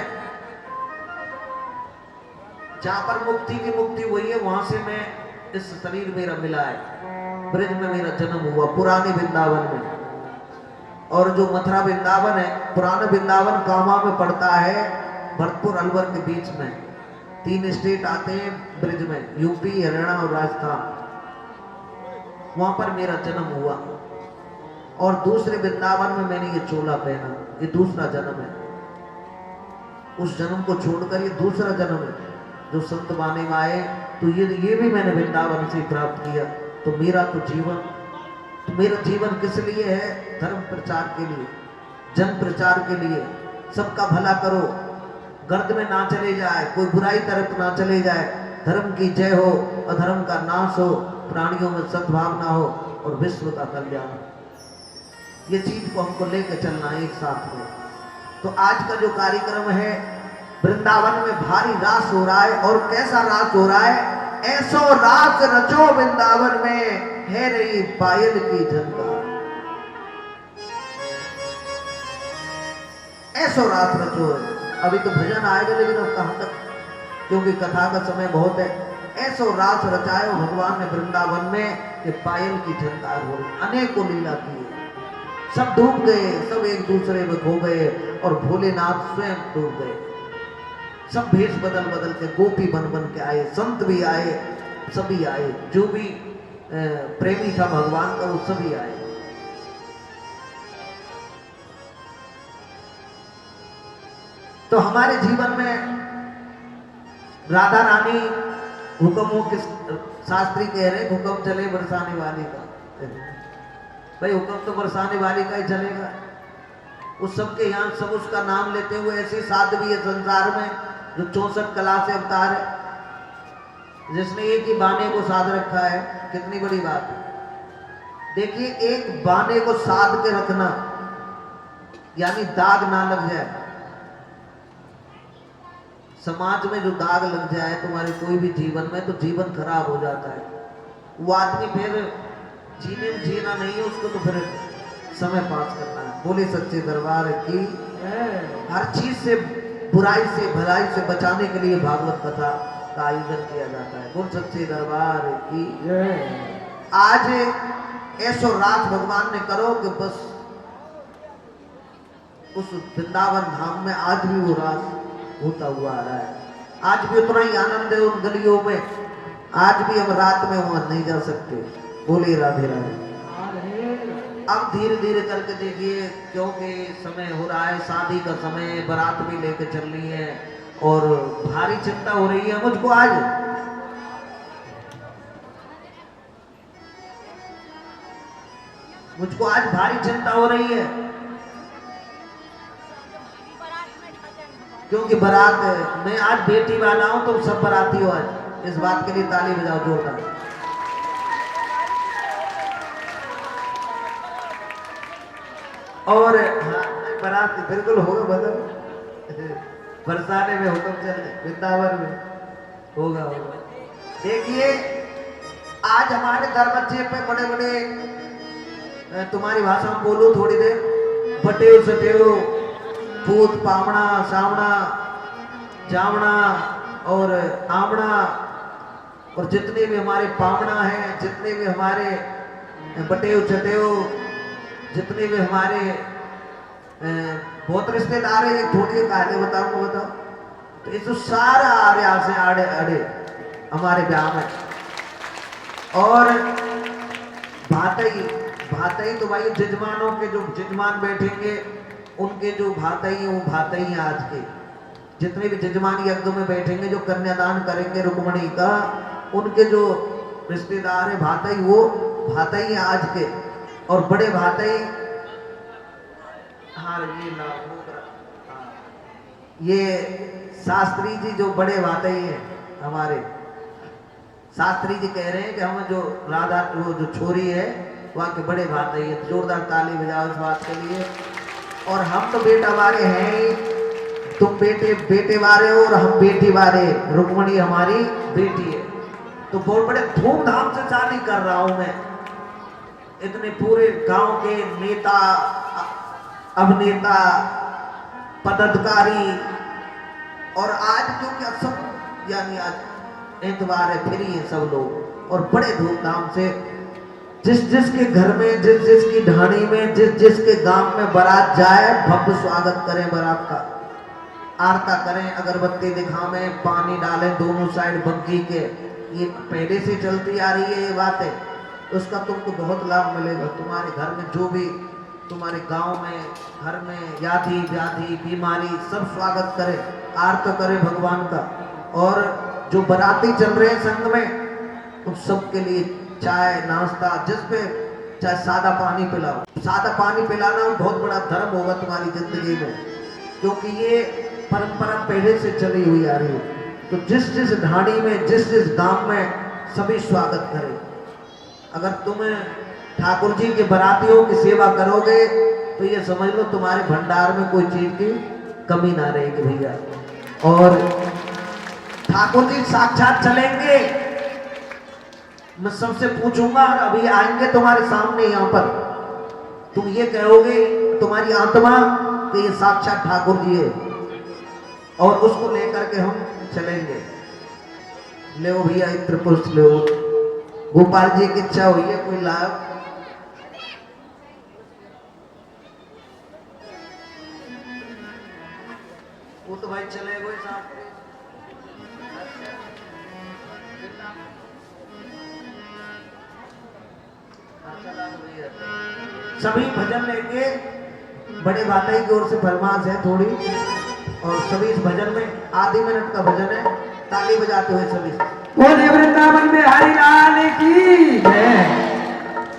जहां पर मुक्ति की मुक्ति हुई है वहां से मैं, इस शरीर मेरा मिला है। ब्रज में मेरा जन्म हुआ, पुराने वृंदावन में। और जो मथुरा वृंदावन है, पुराना वृंदावन कामा में पड़ता है, भरतपुर अलवर के बीच में। 3 स्टेट आते हैं ब्रिज में, यूपी, हरियाणा और राजस्थान। वहां पर मेरा जन्म हुआ, और दूसरे वृंदावन में मैंने ये चोला पहना, ये दूसरा जन्म है। उस जन्म को छोड़कर ये दूसरा जन्म है जो संत बाने में आए, तो ये भी मैंने वृंदावन से प्राप्त किया। तो मेरा जीवन किस लिए है? धर्म प्रचार के लिए, जन प्रचार के लिए, सबका भला करो, गर्द में ना चले जाए, कोई बुराई तरफ ना चले जाए, धर्म की जय हो, अधर्म का नाश हो, प्राणियों में सद्भावना हो और विश्व का कल्याण। ये चीज को हमको लेकर चलना है एक साथ में। तो आज का जो कार्यक्रम है, वृंदावन में भारी रास हो रहा है, और कैसा रास हो रहा है? ऐसो रास रचो वृंदावन में, है रही पायल की झनकार। ऐसो रास रचो। अभी तो भजन आएगा, लेकिन अब कहां तक, क्योंकि कथा का समय बहुत है। ऐसो रास रचायो भगवान ने वृंदावन में, कि पायल की झनकार हो रही। अनेकों लीला की, सब डूब गए, सब एक दूसरे में खो गए, और भोलेनाथ स्वयं डूब गए। सब भेष बदल बदल के गोपी बन बन के आए, संत भी आए, सभी आए, जो भी प्रेमी था भगवान का वो सभी आए। तो हमारे जीवन में राधा रानी हुक्म हो, किस शास्त्री कह रहे हुक्म चले बरसाने वाले का। भाई हुक्म तो बरसाने वाले का ही चलेगा। उस सबके यहाँ सब उसका नाम लेते हुए ऐसे साध भी है संसार में, जो 64 कला से अवतार है, जिसने एक ही बाने को साध रखा है। कितनी बड़ी बात है। देखिए, एक बाने को साध के रखना, यानी दाग ना लग जाए। समाज में जो दाग लग जाए तुम्हारे कोई भी जीवन में, तो जीवन खराब हो जाता है। वो आदमी फिर जीना नहीं है उसको, तो फिर समय पास करना है। बोले सच्चे दरबार की। हर चीज से, बुराई से, भलाई से बचाने के लिए भागवत कथा का आयोजन किया जाता है। बोल सच्चे दरबार की। आज ऐसो रात भगवान ने करो कि बस उस वृंदावन धाम में आज भी वो रास होता हुआ आ रहा है। आज भी उतना ही आनंद है उन गलियों में। आज भी हम रात में वहां नहीं जा सकते। बोले राधे राधे। अब धीरे धीरे करके देखिए, क्योंकि समय हो रहा है, शादी का समय, बारात भी लेके चलनी है, और भारी चिंता हो रही है मुझको आज। मुझको आज भारी चिंता हो रही है, क्योंकि बारात, मैं आज बेटी वाला हूं, तुम सब बाराती हो आज। इस बात के लिए ताली बजाओ जोरदार। और हाँ, बारात बिल्कुल होगा, बदल बरसाने में हुक्म चले, वृंदावन में होगा। देखिए, आज हमारे दरवाजे पे बड़े बड़े, तुम्हारी भाषा में बोलो थोड़ी देर, बटेव सटेव, पूत पावना सावना जावना और आमना, और जितने भी हमारे पावना हैं, जितने भी हमारे बटेव चटेव, जितने भी हमारे बहुत रिश्तेदार हैं, थोड़ी कहानी बताओ। तो ये तो सारा आ रहे यहाँ से आड़े अड़े हमारे ब्याह में। और भातई तो भाई जजमानों के, जो जजमान बैठेंगे उनके जो भातई हैं, वो भातई हैं आज के। जितने भी जजमान यज्ञ में बैठेंगे, जो कन्यादान करेंगे रुक्मणी का, उनके जो रिश्तेदार है भातई, वो भातई हैं आज के। और बड़े भातई, हाँ ये शास्त्री जी जो बड़े भातई हैं हमारे, शास्त्री जी कह रहे हैं कि हम जो राधा, वो जो छोरी है वहाँ के बड़े भातई है। जोरदार ताली बजाओ इस बात के लिए। और हम तो बेटा वारे हैं ही, तुम बेटे वारे हो और हम बेटी वारे। रुक्मणी हमारी बेटी है। तो बहुत बड़े धूमधाम से शादी कर रहा हूं मैं। इतने पूरे गांव के नेता, अभिनेता, पदाधिकारी, और आज क्योंकि सब, यानी आज एतवार है, फ्री है सब लोग, और बड़े धूमधाम से जिस जिसके घर में, जिस जिसकी ढाणी में, जिस जिसके गांव में बारात जाए, भव्य स्वागत करें बारात का, आरता करें, अगरबत्ती दिखावें, पानी डालें दोनों साइड बग्गी के। ये पहले से चलती आ रही है ये बात है। उसका तुमको बहुत लाभ मिलेगा। तुम्हारे घर में जो भी तुम्हारे गांव में घर में यादी व्याधि बीमारी सब स्वागत करे, आरत करे भगवान का। और जो बराती चल रहे हैं संघ में उन सबके लिए चाय नाश्ता, जिस पे चाहे सादा पानी पिलाओ। सादा पानी पिलाना बहुत बड़ा धर्म होगा तुम्हारी जिंदगी में, क्योंकि ये परंपरा पहले से चली हुई आ रही है। तो जिस जिस ढाणी में जिस जिस गांव में सभी स्वागत करें। अगर तुम ठाकुर जी के बरातियों की सेवा करोगे तो ये समझ लो तुम्हारे भंडार में कोई चीज की कमी ना रहेगी भैया। और ठाकुर जी साक्षात चलेंगे, मैं सबसे पूछूंगा और अभी आएंगे तुम्हारे सामने यहाँ पर, तुम ये कहोगे तुम्हारी आत्मा कि ये साक्षात ठाकुर जी है, और उसको लेकर के हम चलेंगे। ले भैया इत्र पुष्प ले। गोपाल जी की इच्छा हुई है कोई लाभ? वो तो भाई चले गए साथ में। सभी भजन लेंगे, बड़े भाताई की ओर से फरमाश है थोड़ी, और सभी इस भजन में आधी मिनट का भजन है, ताली बजाते हुए सभी। बोले वृंदावन में हरि लाल की जय।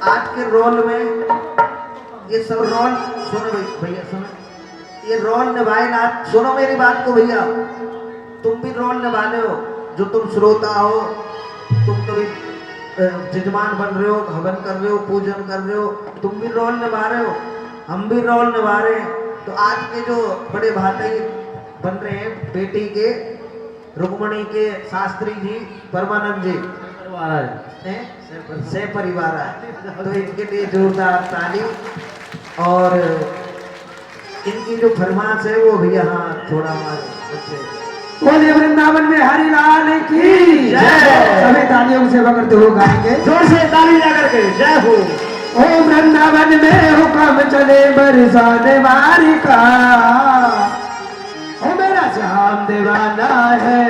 आज के रोल में ये सब रोल सुनो भैया सुनो, ये रोल निभाए ना, सुनो मेरी बात को भैया, तुम भी रोल निभाने हो। जो तुम श्रोता हो, तुम कभी जजमान बन रहे हो, हवन कर रहे हो, पूजन कर रहे हो, तुम भी रोल निभा रहे हो, हम भी रोल निभा रहे हैं। तो आज के जो बड़े भाई बन रहे हैं, बेटी के रुक्मणी के शास्त्री जी परमानंद जी से परिवार है, तो इनके लिए जोरदार ताली। और इनकी जो फरमाश है वो भी यहाँ थोड़ा हमारे बच्चे। बोले वृंदावन में हरि लाल की जय। सभी तालियों की सेवा करते हुए गाएंगे, जोर से ताली लगा के जय हो। ओ वृंदावन में हुक्म चले बरसाने वारी का, ओ मेरा श्याम दीवाना है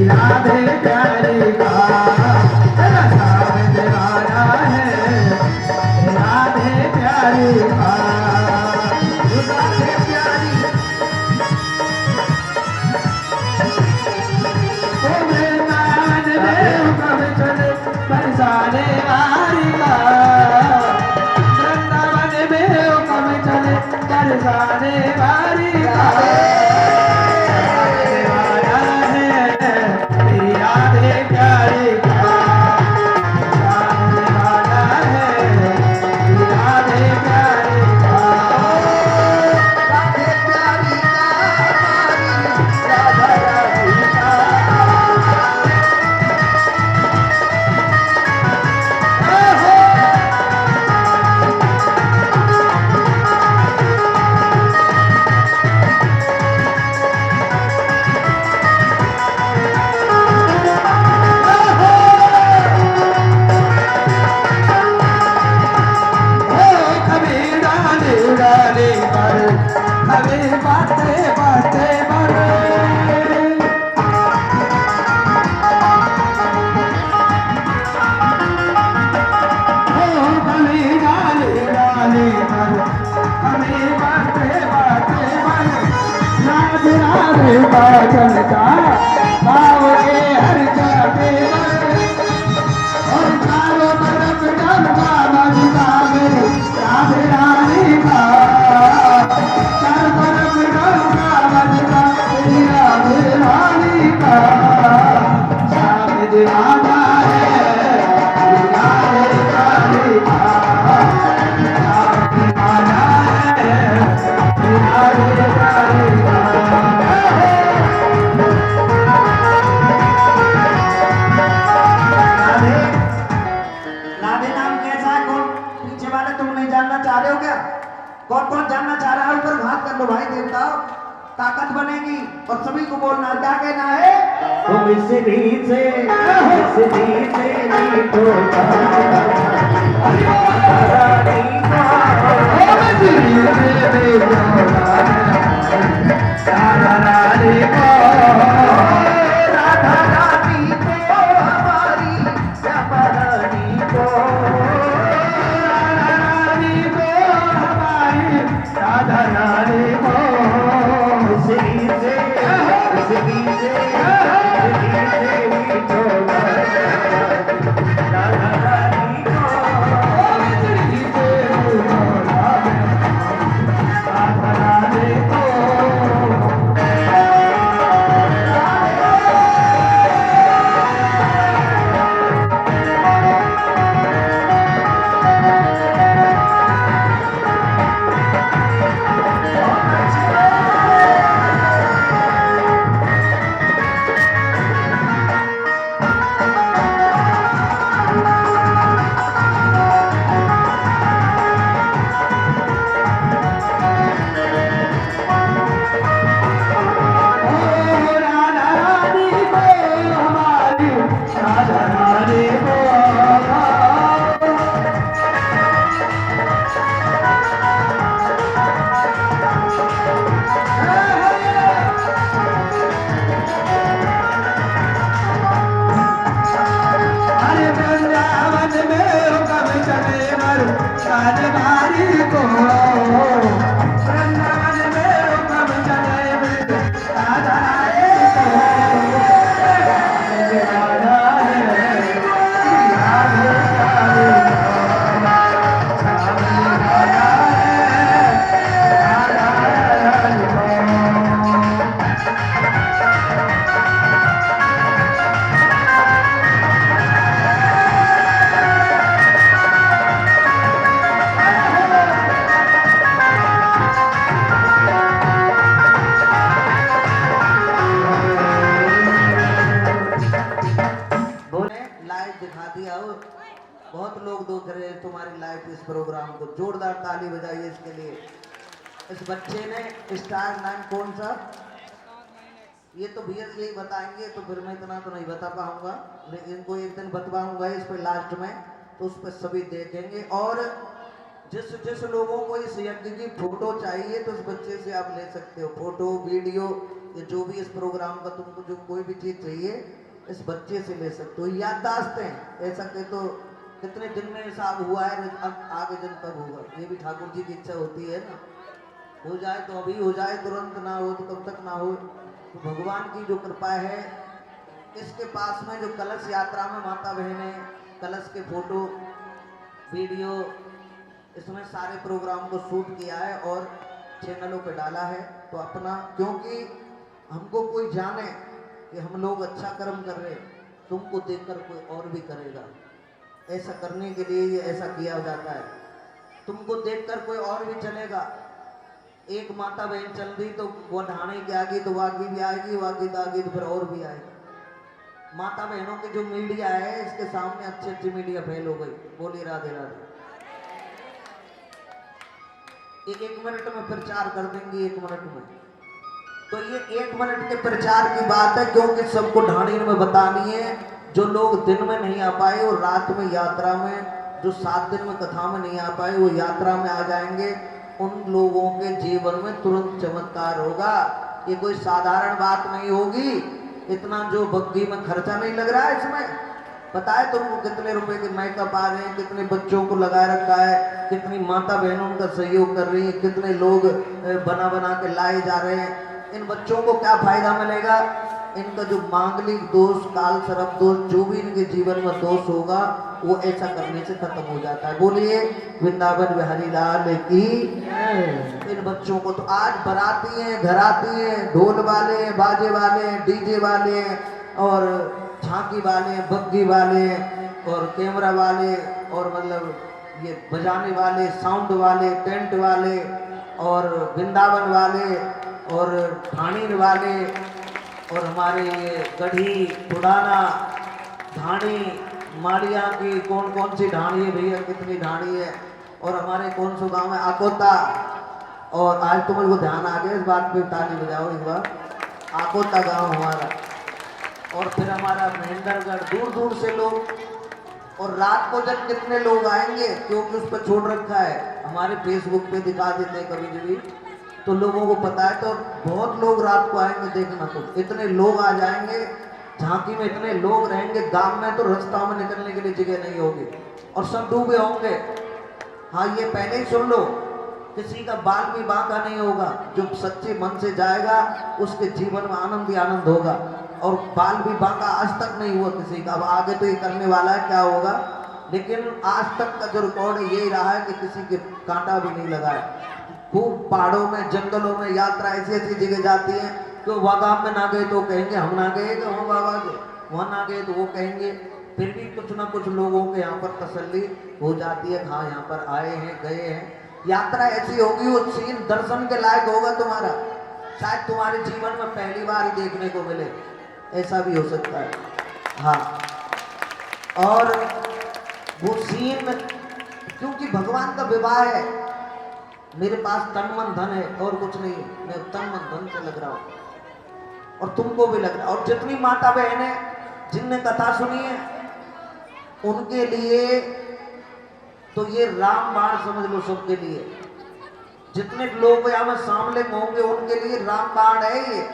राधे प्यारी का, मेरा श्याम दीवाना है राधे प्यारी का, राधे प्यारी। ओ वृंदावन में हुक्म चले बरसाने वारी का, वृंदावन में हुक्म चले बरसाने वारी का, कौन कौन जानना चाह रहा है? ऊपर हाथ कर लो भाई देवता, ताकत बनेगी। और सभी को बोलना, क्या कहना है? राधा रानी को हमारी श्यामा रानी को बिहारी को वृंदावन में हुक्म चले राधा रानी को राधा लाइव दिखा दिया हो, बहुत लोग देख रहे हैं तुम्हारी लाइव इस प्रोग्राम को। जोरदार ताली बजाइए इसके लिए। इस बच्चे ने स्टार नाम कौन सा, ये तो भैया यही बताएंगे, तो फिर मैं इतना तो नहीं बता पाऊंगा, लेकिन इनको एक दिन बतवाऊंगा इस पे लास्ट में, तो उस पर सभी देखेंगे। और जिस जिस लोगों को इस यज्ञ की फोटो चाहिए तो उस बच्चे से आप ले सकते हो फोटो, वीडियो, या जो भी इस प्रोग्राम का तुमको जो कोई भी चीज चाहिए इस बच्चे से ले सकते हो। याददाश्त है ऐसा कि तो कितने दिन में हिसाब हुआ है, अब आगे दिन कब होगा, ये भी ठाकुर जी की इच्छा होती है ना। हो जाए तो अभी हो जाए, तुरंत ना हो तो कब तक ना हो। तो भगवान की जो कृपा है, इसके पास में जो कलश यात्रा में माता बहने कलश के फोटो, वीडियो, इसमें सारे प्रोग्राम को शूट किया है और चैनलों पे डाला है। तो अपना, क्योंकि हमको कोई जाने कि हम लोग अच्छा कर्म कर रहे, तुमको देखकर कोई और भी करेगा, ऐसा करने के लिए ये ऐसा किया जाता है। तुमको देखकर कोई और भी चलेगा। एक माता बहन चल रही तो वो ढाणे की आगे तो वागी भी आएगी, वागी तो आगे तो फिर और भी आएगी। माता बहनों के जो मीडिया है, इसके सामने अच्छी अच्छी मीडिया फेल हो गई। बोली राधे राधे। एक मिनट में प्रचार कर देंगे, 1 मिनट में। तो ये 1 मिनट के प्रचार की बात है, क्योंकि सबको ढाणी में बतानी है। जो लोग दिन में नहीं आ पाए और रात में यात्रा में, जो 7 दिन में कथा में नहीं आ पाए, वो यात्रा में आ जाएंगे। उन लोगों के जीवन में तुरंत चमत्कार होगा। ये कोई साधारण बात नहीं होगी। इतना जो बग्गी में खर्चा नहीं लग रहा है इसमें, पता है तुमको कितने रुपए के मेकअप आ रहे हैं, कितने बच्चों को लगा रखा है, कितनी माता बहनों का सहयोग कर रही है, कितने लोग बना बना के लाए जा रहे हैं। इन बच्चों को क्या फायदा मिलेगा? इनका जो मांगलिक दोष, काल सर्प दोष, जो भी इनके जीवन में दोष होगा, वो ऐसा करने से खत्म हो जाता है। बोलिए वृंदावन बिहारी लाल की। इन बच्चों को तो आज बराती हैं, घराती हैं, ढोल वाले, बाजे वाले, डीजे वाले और झांकी वाले, बग्गी वाले और कैमरा वाले और मतलब ये बजाने वाले, साउंड वाले, टेंट वाले और वृंदावन वाले और ढाणी वाले और हमारे ये गढ़ी, पुराना, ढाणी, माड़िया की कौन कौन सी ढाणी है भैया, कितनी ढाणी है। और हमारे कौन सा गांव है, आकोता। और आज तो मुझे ध्यान आ गया, इस बात पे ताली बजाओ एक बार। आकोता गांव हमारा। और फिर हमारा महेंद्रगढ़, दूर दूर से लोग। और रात को जब कितने लोग आएंगे, क्योंकि उस पर छोड़ रखा है, हमारे फेसबुक पे दिखा देते कभी कभी, तो लोगों को पता है। तो बहुत लोग रात को आएंगे, देखना तो इतने लोग आ जाएंगे, झांकी में इतने लोग रहेंगे, गांव में तो रास्ता में निकलने के लिए जगह नहीं होगी और सब डूबे होंगे। हाँ, ये पहले ही सुन लो, किसी का बाल भी बांका नहीं होगा। जो सच्चे मन से जाएगा उसके जीवन में आनंद ही आनंद होगा। और बाल भी बांका आज तक नहीं हुआ किसी का। अब आगे तो ये करने वाला है, क्या होगा, लेकिन आज तक का जो रिकॉर्ड यही रहा है कि किसी के कांटा भी नहीं लगा है। खूब पहाड़ों में, जंगलों में यात्रा ऐसी ऐसी जगह जाती है तो वागाम में ना गए तो कहेंगे हम ना गए, तो हम बाबा गए, वहाँ ना गए तो वो कहेंगे। फिर भी कुछ ना कुछ लोगों के यहाँ पर तसल्ली हो जाती है, हाँ यहाँ पर आए हैं, गए हैं। यात्रा ऐसी होगी, वो सीन दर्शन के लायक होगा तुम्हारा, शायद तुम्हारे जीवन में पहली बार ही देखने को मिले, ऐसा भी हो सकता है। हाँ, और वो सीन, क्योंकि भगवान का विवाह है। मेरे पास तन मन धन है और कुछ नहीं है, मैं तन मन धन से लग रहा हूँ और तुमको भी लग रहा है। और जितनी माता बहन है जिनने कथा सुनी है, उनके लिए तो ये रामबाण समझ लो, सबके लिए। जितने लोग यहाँ में शामिल होंगे उनके लिए रामबाण है ये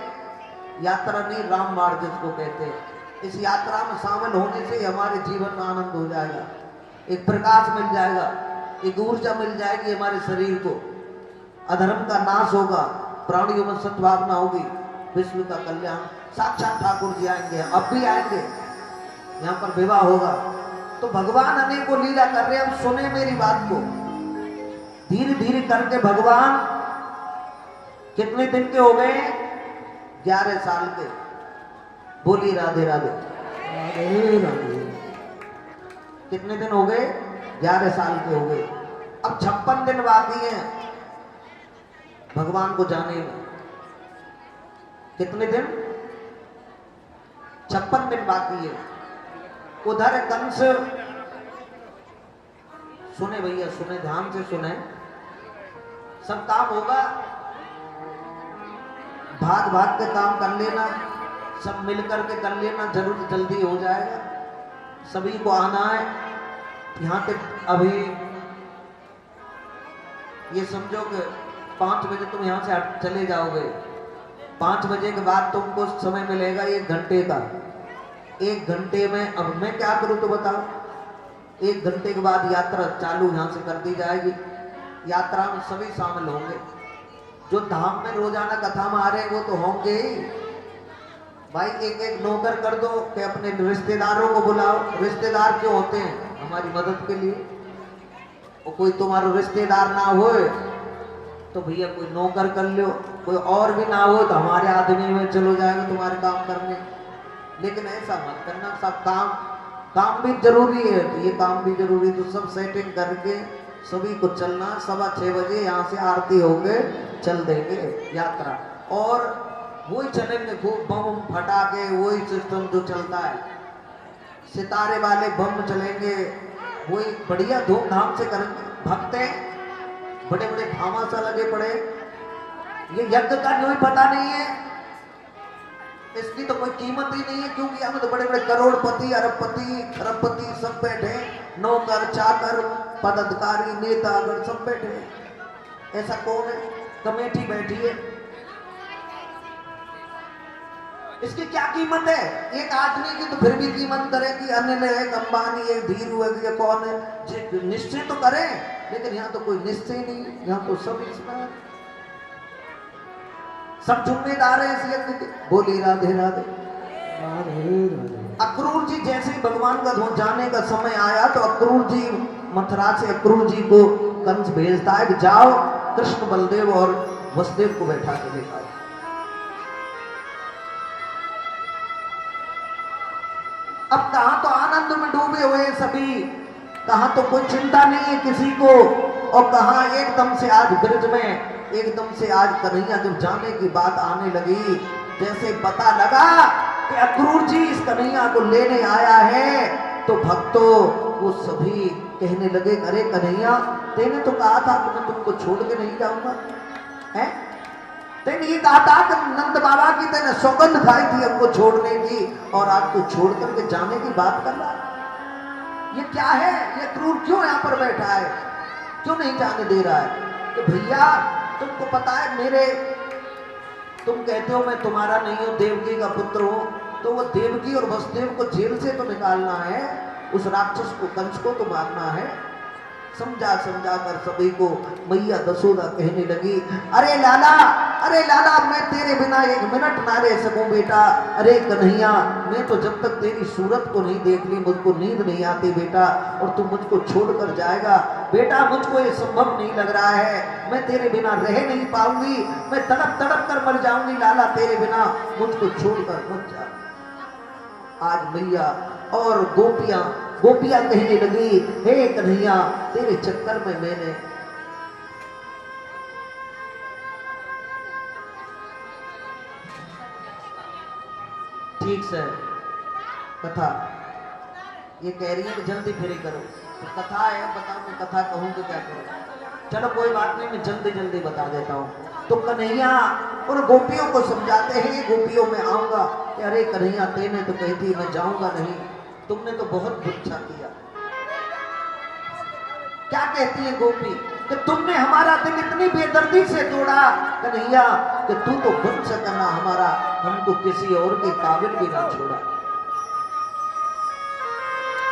यात्रा, नहीं रामबाण जिसको कहते हैं। इस यात्रा में शामिल होने से हमारे जीवन में आनंद हो जाएगा, एक प्रकाश मिल जाएगा। एक ऊर्जा मिल जाएगी हमारे शरीर को, अधर्म का नाश होगा, प्राणियों में सद्भावना होगी, विश्व का कल्याण। साक्षात ठाकुर जी आएंगे, अब भी आएंगे, यहाँ पर विवाह होगा। तो भगवान अनेकों लीला कर रहे हैं। अब सुने मेरी बात को, धीरे धीरे करके भगवान कितने दिन के हो गए? 11 साल के। बोली राधे राधे। राधे राधे। कितने दिन हो गए? 11 साल के हो गए। अब 56 दिन बाकी हैं भगवान को जाने में। कितने दिन? 56 दिन बाकी है। उधर कंस, सुने भैया, सुने, ध्यान से सुने, सब काम होगा, भाग भाग के काम कर लेना, सब मिलकर के कर लेना, जरूर जल्दी हो जाएगा। सभी को आना है यहाँ पे। अभी ये समझो कि 5 बजे तुम यहाँ से चले जाओगे, 5 बजे के बाद तुमको समय मिलेगा 1 घंटे का। 1 घंटे में अब मैं क्या करूं तो बताओ। 1 घंटे के बाद यात्रा चालू यहाँ से कर दी जाएगी। यात्रा में सभी शामिल होंगे। जो धाम में रोजाना कथा में आ रहे हैं वो तो होंगे ही। भाई एक एक नौकर कर दो कि अपने रिश्तेदारों को बुलाओ। रिश्तेदार क्यों होते हैं? हमारी मदद के लिए। और कोई तुम्हारा रिश्तेदार ना हो तो भैया कोई नौकर कर लो, कोई और भी ना हो तो हमारे आदमी में चलो जाएगा तुम्हारे काम करने। लेकिन ऐसा मत करना, सब काम भी जरूरी है, तो ये काम भी जरूरी, तो सब सेटिंग करके सभी को चलना। 6:15 बजे यहाँ से आरती होके चल देंगे यात्रा। और वही चलेंगे खूब बम फटाके, वही सिस्टम जो चलता है, सितारे वाले बम चलेंगे, वही बढ़िया धूमधाम से करेंगे। भक्ते बड़े बड़े भामाशा लगे पड़े। ये यज्ञ का कोई पता नहीं है, इसकी तो कोई कीमत ही नहीं है, क्योंकि हमें तो बड़े बड़े करोड़पति, अरबपति, खरबपति सब बैठे, नौकर चाकर, पदाधिकारी, नेतागण सब बैठे। ऐसा कौन है? कमेटी बैठी है। इसकी क्या कीमत है? एक आदमी की तो फिर भी कीमत करे कि अनिल है, अंबानी है, धीरू है, ये कौन है? निश्चय तो करें, लेकिन यहाँ तो कोई निश्चय नहीं। यहाँ तो सब इसमें सब जिम्मेदार है इस यज्ञ के। बोली राधे राधे। अक्रूर जी जैसे ही भगवान का जाने का समय आया तो अक्रूर जी, मथुरा से अक्रूर जी को कंस भेजता है कि जाओ कृष्ण, बलदेव और वसुदेव को बैठा के लेकर। अब कहां तो आनंद में डूबे हुए सभी, कहां तो कोई चिंता नहीं है किसी को, और कहां एकदम से आज ब्रज में, एकदम से आज कन्हैया जब जाने की बात आने लगी, जैसे पता लगा कि अक्रूर जी इस कन्हैया को लेने आया है, तो भक्तों वो सभी कहने लगे, अरे कन्हैया, तेने तो कहा था कि मैं तुमको छोड़ के नहीं जाऊंगा, है? तेने ये कहा था कि नंद बाबा की तेने सौगंध खाई थी हमको छोड़ने की, और आज तो छोड़ करके जाने की बात कर रहा है। ये क्या है? ये अक्रूर क्यों यहाँ पर बैठा है? क्यों नहीं जाने दे रहा है? कि भैया तुमको पता है मेरे, तुम कहते हो मैं तुम्हारा नहीं हूं, देवकी का पुत्र हूं, तो वो देवकी और वसुदेव को जेल से तो निकालना है, उस राक्षस को, कंस को तो मारना है। समझा कर सभी को मैया दशोदा कहने लगी, अरे लाला मैं तेरे बिना 1 मिनट ना रह सकूं बेटा। अरे कन्हैया, मैं तो जब तक तेरी सूरत को नहीं देख ली मुझको नींद नहीं आती बेटा, और तू मुझको छोड़कर जाएगा बेटा, मुझको ये संभव नहीं लग रहा है, मैं तेरे बिना रह नहीं पाऊंगी, मैं तड़प कर मर जाऊंगी लाला तेरे बिना, मुझको छोड़कर मत जा। आज मैया और गोपियां कहने लगी, हे कन्हैया, तेरे चक्कर में मैंने ठीक से कथा ये कह रही है कि जल्दी फेरी करो, तो कथा है, बताओ मैं कथा कहूं तो क्या करूं? चलो कोई बात नहीं, मैं जल्दी बता देता हूं। तो कन्हैया उन गोपियों को समझाते हैं, गोपियों में आऊंगा, अरे कन्हैया तेने तो कही थी मैं जाऊंगा नहीं, तुमने तो बहुत अच्छा किया। क्या कहती है गोपी कि तुमने हमारा दिल इतनी बेदर्दी से तोड़ा कन्हैया कि तू तो बन सकना हमारा, हमको किसी और के काबिल भी ना छोड़ा,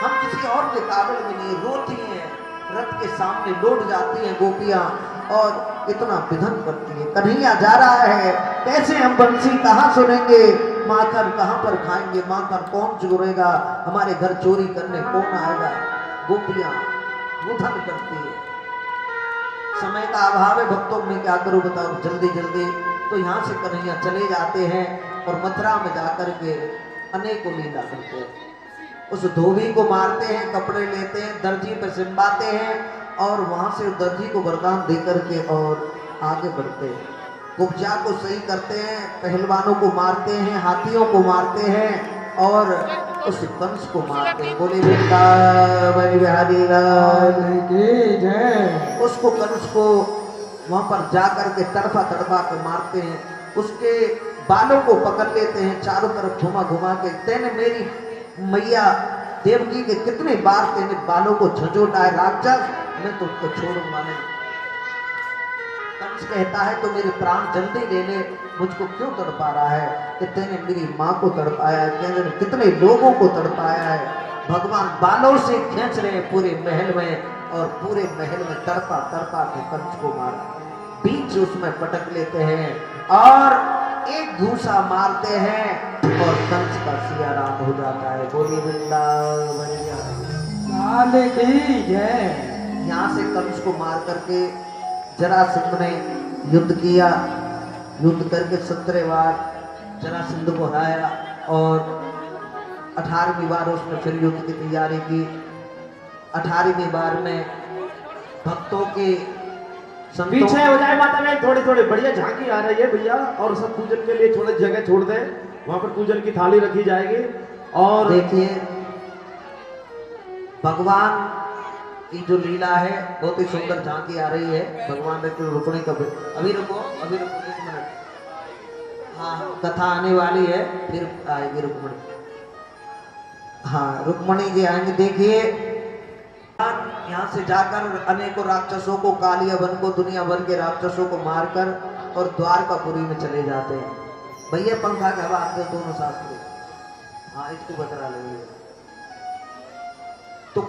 हम किसी और के काबिल भी नहीं। रोती हैं रथ के सामने लौट जाती हैं गोपियां और इतना विधन करती है, कन्हैया जा रहा है, कैसे हम बंसी कहाँ सुनेंगे, माखन कहाँ पर खाएंगे, माखन कौन चुरेगा, हमारे घर चोरी करने कौन आएगा। गोपियां विधन करती है। समय का अभाव है, भक्तों में क्या करूं बताओ, जल्दी जल्दी। तो यहाँ से कन्हैया चले जाते हैं और मथुरा में जाकर के अनेकों लीला करते हैं। उस धोबी को मारते हैं, कपड़े लेते हैं, दर्जी पे सिंबाते हैं और वहां से दर्जी को वरदान देकर के और आगे बढ़ते हैं। कुब्जा को सही करते हैं, पहलवानों को मारते हैं, हाथियों को मारते हैं और उस कंस को मारते हैं। बोले वृंदावन बिहारी लाल की जय। उसको कंस को वहां पर जाकर के तड़पा तड़पा के मारते हैं, उसके बालों को पकड़ लेते हैं, चारों तरफ घुमा घुमा के, तेने मेरी मैया देवकी के कितने बार तेने बालों को झंझोटा है राक्षस, मैं तो उसको छोड़ूंगा नहीं। कंस कहता है तो मेरे प्राण जल्दी ले ले, मुझको क्यों तड़पा रहा है, कि तेने मेरी माँ को तड़पाया है, कितने लोगों को तड़पाया है। भगवान बालों से खींच रहे हैं पूरे महल में और पूरे महल में तड़पा तड़पा के कंस को मार बीच उसमें पटक लेते हैं और एक घूसा मारते हैं और कंस का सियाराम हो जाता है। बोली वृंदावन लाल की जय। यहाँ से कंस को मार करके जरासंध ने युद्ध किया, युद्ध करके 17 बार जरासंध को हराया और 18वीं बार उसने फिर युद्ध की तैयारी की। 18वीं बार में भक्तों के पीछे हो जाए माता में, थोड़ी थोड़ी बढ़िया झांकी आ रही है भैया, और सब पूजन के लिए थोड़ी जगह छोड़ दें, वहां पर पूजन की थाली रखी जाएगी। और देखिए भगवान की जो लीला है बहुत ही सुंदर झांकी आ रही है। भगवान ने तो रुकने का अभी रुको 1 मिनट। हाँ कथा आने वाली है, फिर आएगी रुक्मणी। हाँ रुक्मणी जी आएंगे। देखिए यहाँ से जाकर अनेकों राक्षसों को, कालिया वन को, दुनिया भर के राक्षसों को मारकर और द्वारकापुरी में चले जाते हैं। भैया पंखा के हवा आते दोनों शास्त्री। हाँ इसको बतरा लेंगे। तो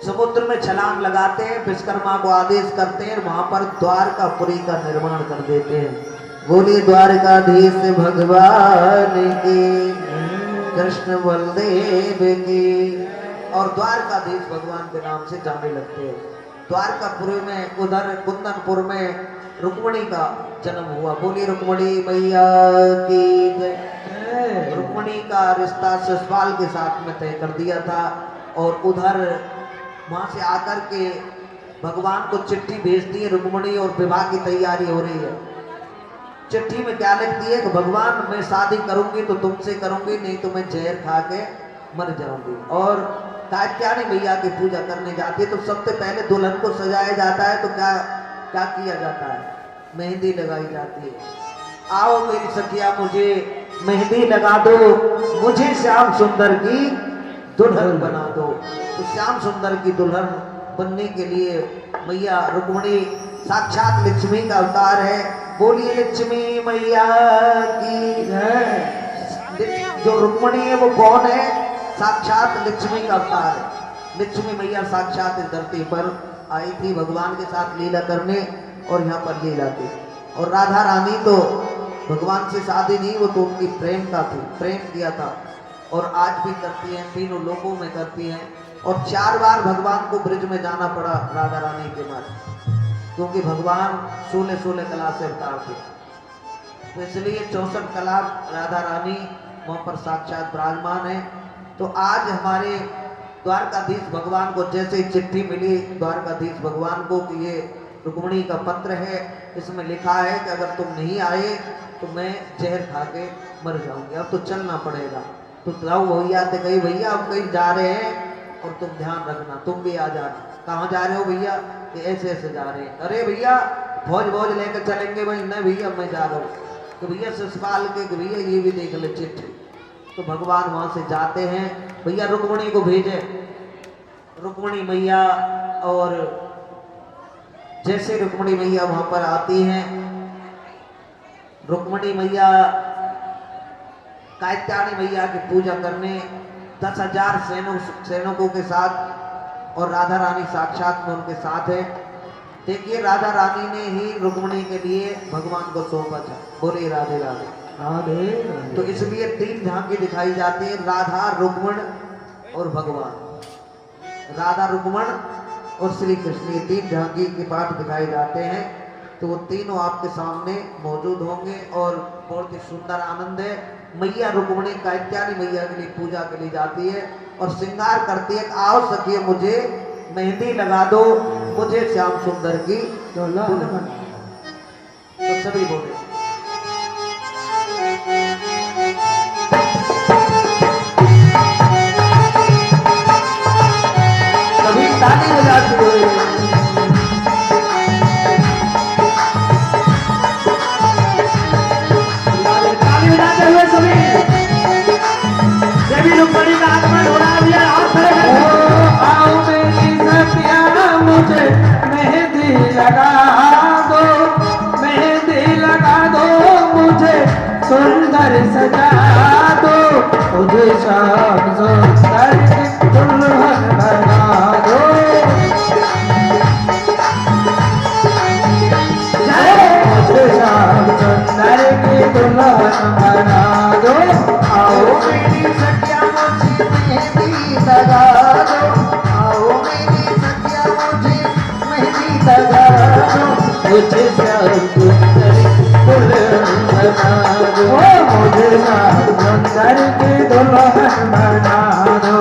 समुद्र में छलांग लगाते हैं, विश्वकर्मा को आदेश करते हैं, वहां पर द्वारकापुरी का निर्माण कर देते हैं। बोलिए द्वारकाधीश भगवान की, कृष्ण बलदेव की। और द्वारकाधीश भगवान के नाम से जाने लगते हैं। द्वारकापुरी में उधर कुंदनपुर में रुक्मणी का जन्म हुआ। बोली रुक्मणी मैया की जय। रुक्मणी का रिश्ता शिशुपाल के साथ में तय कर दिया था और उधर वहां से आकर के भगवान को चिट्ठी भेजती है रुक्मणी और विवाह की तैयारी हो रही है। चिट्ठी में क्या लिखती है कि भगवान मैं शादी करूंगी तो तुमसे करूंगी, नहीं तो मैं जहर खा के मर जाऊंगी। और कात्यायनी मैया की पूजा करने जाती है तो सबसे पहले दुल्हन को सजाया जाता है। तो क्या क्या किया जाता है, मेहंदी लगाई जाती है। आओ मेरी सखिया मुझे मेहंदी लगा दो, मुझे श्याम सुंदर की दुल्हन बना दो। तो श्याम सुंदर की दुल्हन बनने के लिए मैया रुक्मणी साक्षात लक्ष्मी का अवतार है। बोलिए लक्ष्मी मैया की जय। जो रुक्मणी है वो कौन है, साक्षात लक्ष्मी का अवतार है। लक्ष्मी मैया साक्षात इस धरती पर आई थी भगवान के साथ लीला करने और यहाँ पर लीला थी। और राधा रानी तो भगवान से शादी नहीं, वो तो उनकी प्रेम का थी, प्रेम किया था और आज भी करती हैं, तीनों लोकों में करती हैं। और 4 बार भगवान को ब्रिज में जाना पड़ा राधा रानी के बाद, क्योंकि भगवान 16 कला से अवतार थे। तो इसलिए 64 कला राधा रानी वहाँ पर साक्षात विराजमान है। तो आज हमारे द्वारकाधीश भगवान को जैसे ही चिट्ठी मिली द्वारकाधीश भगवान को कि ये रुक्मणी का पत्र है, इसमें लिखा है कि अगर तुम नहीं आए तो मैं जहर खा के मर जाऊंगी, अब तो चलना पड़ेगा। तो जाओ भैया से कही भैया हम कहीं जा रहे हैं और तुम ध्यान रखना, तुम भी आ जाना। कहाँ जा रहे हो भैया, कि ऐसे ऐसे जा रहे हैं। अरे भैया फौज लेकर चलेंगे भाई, नहीं भैया मैं जा रहा हूँ। तो भैया ससुराल के भैया ये भी देख ले चिट्ठी। तो भगवान वहां से जाते हैं, भैया रुक्मणी को भेजे। रुक्मणी मैया, और जैसे रुक्मणी मैया वहां पर आती हैं, रुक्मणी मैया कात्यायनी मैया की पूजा करने 10,000 सैनिकों के साथ और राधा रानी साक्षात में उनके साथ है। देखिए राधा रानी ने ही रुक्मिणी के लिए भगवान को सौंपा था। बोले राधे राधे। राधे तो इसलिए 3 झांकी दिखाई जाती है, राधा रुक्मण और भगवान। राधा रुक्मण और श्री कृष्ण, ये 3 झांकी के पाठ दिखाए जाते हैं। तो वो तीनों आपके सामने मौजूद होंगे और बहुत ही सुंदर आनंद है। मैया रुक्मिणी का इत्यादि मैया के लिए पूजा के लिए जाती है और श्रृंगार करती है। आओ सखिए मुझे मेहंदी लगा दो, मुझे श्याम सुंदर की दुल्हन दुल्हन। तो सभी बोले सभी ताली बजाते हुए देवी रुक्मिणी का आगमन हो रहा है। आप आओ मेरी सखिया मुझे मेहंदी लगा दो, मेहंदी लगा दो, मुझे सुंदर सजा दो, मुझे श्याम सुंदर की दुल्हन बना दो। मुझे श्याम सुंदर की दुल्हन बना दो। आओ मेरी सखिया मुझे मेहंदी लगा दो, आओ मेरी सखिया मुझे मेहंदी लगा दो, मुझे श्याम सुंदर दुल्हन बना दो, मुझे श्याम सुंदर की दुल्हन बना दो।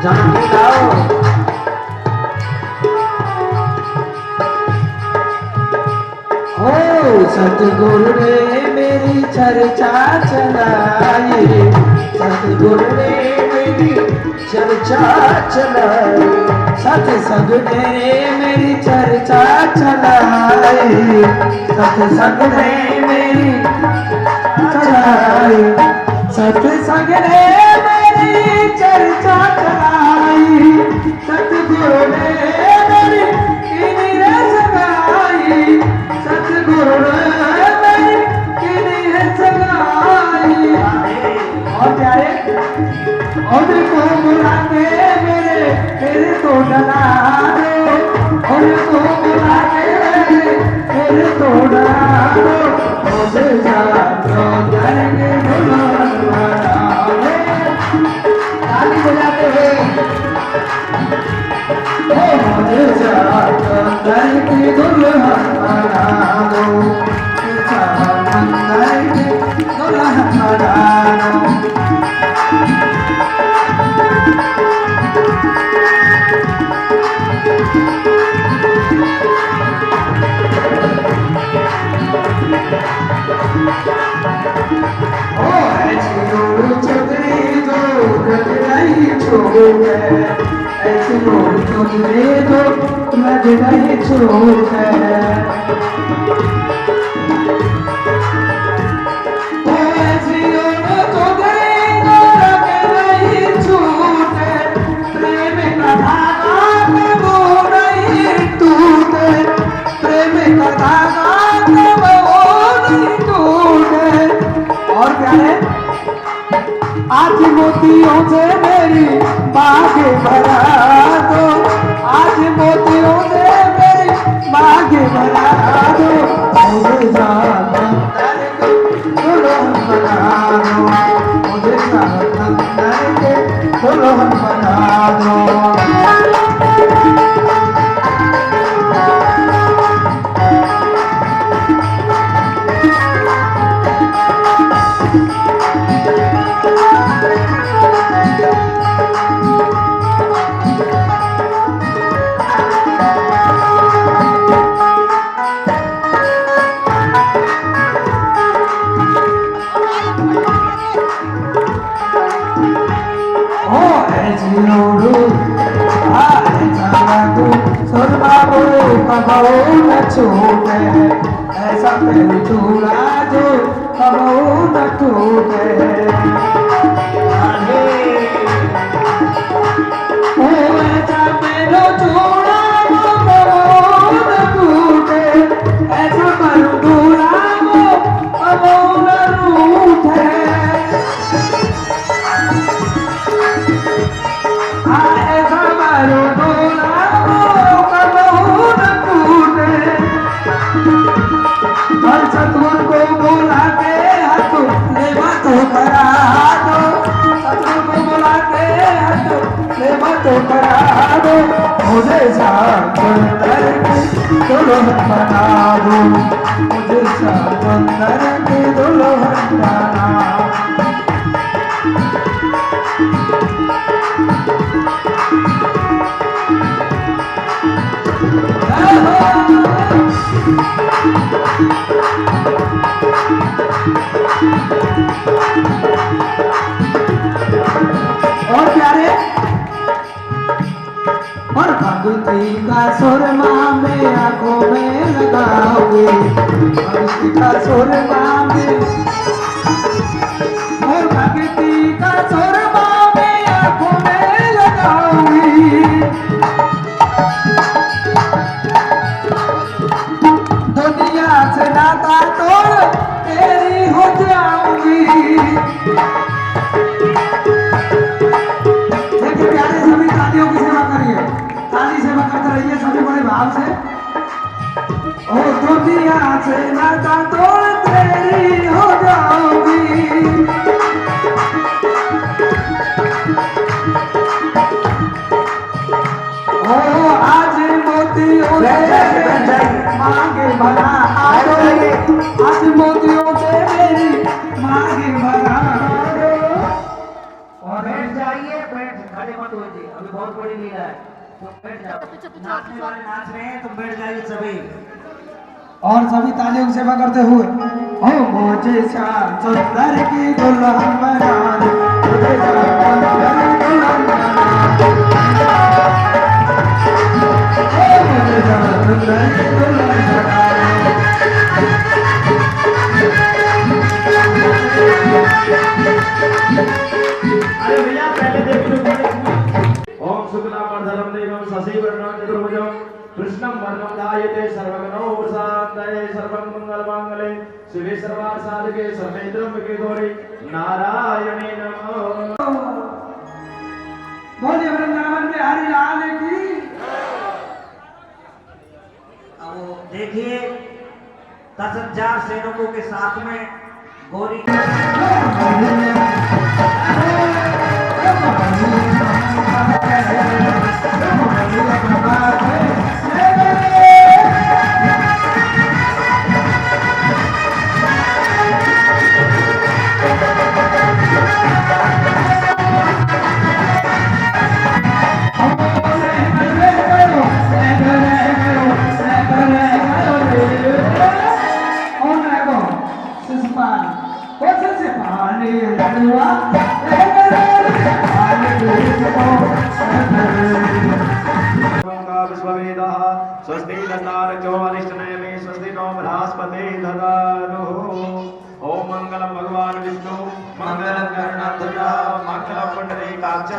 झांकी लाओ। ओ सतगुरु ने मेरी चर्चा चलाई, सतगुरु ने मेरी चर्चा चलाई, सत्संग ने मेरी चर्चा चलाई, सत्संग ने मेरी चलाई, सत्संग ने मेरी चर्चा चलाई, सतगुरु ने मेरी किनी सगाई, सतगुरु ने मेरी किनी सगाई। और प्यारे और को बुला के मेरे तो डरा दो, और को बुला के मेरे तो डरा दो, मुझे सुंदर की दुल्हन बना दो। ताली बजाते हुए मुझे सुंदर की दुल्हन बना दो, सुंदर की दुल्हन बना दो। ऐसी लोग चुगले तो लग नहीं छूट है। ऐसी लोग चुगले तो लग नहीं छूट है। प्रेम का धागा वो नहीं टूटे, प्रेम का धागा वो नहीं टूटे। और क्या है? आज मोतियों से मेरी बाग भरा दो, आज मोतियों से मेरी बाग भरा दो, मुझे सुंदर की दुल्हन बना दो, मुझे सुंदर की दुल्हन बना दो। छूटे ऐसा पहलू चूड़ा जो कबू न टूटे। मुझे सुंदर की दुल्हन बना दो, मुझे सुंदर की दुल्हन बना। और प्यारे और भक्ति का सुरमा में आंखों में लगाओगे, भक्ति का सुरमा में और भक्ति का सुरमा में आंखों में लगाओगी। दुनिया से नाता तोड़ तेरी हो जाऊंगी। देखिए प्यारे सभी तालियों की सेवा करिए, ताली सेवा करते रहिए सभी बड़े भाव से। ओ दुनिया से नाता तोड़ तेरी हो जाऊंगी। ओ आज मोतियों से मांगे भला आज मोतियों से मेरी मांगे भला। और बैठ जाइए, बैठ, खड़े मत होइए, अभी बहुत बड़ी लीला है, तो बैठ जाओ। नाचने वाले नाच रहे हैं, तुम बैठ जाइए सभी। और सभी तालियों की सेवा करते हुए ओ मुझे श्याम सुंदर की दुल्हन बना दो, मुझे श्याम सुंदर की दुल्हन बना दो, मुझे श्याम सुंदर की दुल्हन बना दो। अरे भैया पहले देख लो। ओम शुक्लांबरधरं देवं शशिवर्णं चतुर्भुजं कृष्णं वरदं ध्यायेते सर्वविघ्नोपशान्तये सर्वं मंगलमांगल्ये शिवे सर्वार्थसाधके शरण्ये त्र्यंबके गौरी नारायणे नमः। बोलिए वृंदावन में हरि लाल की। अब देखिए 10,000 सैनिकों के साथ में गौरी स्वस्ति नस्तारक्षो अरिष्टनेमि स्वस्ति नो बृहस्पति ददातु। ओम मंगलम भगवान विष्णु मंगलम गरुड़ध्वज मंगलम पुंडरीकाक्ष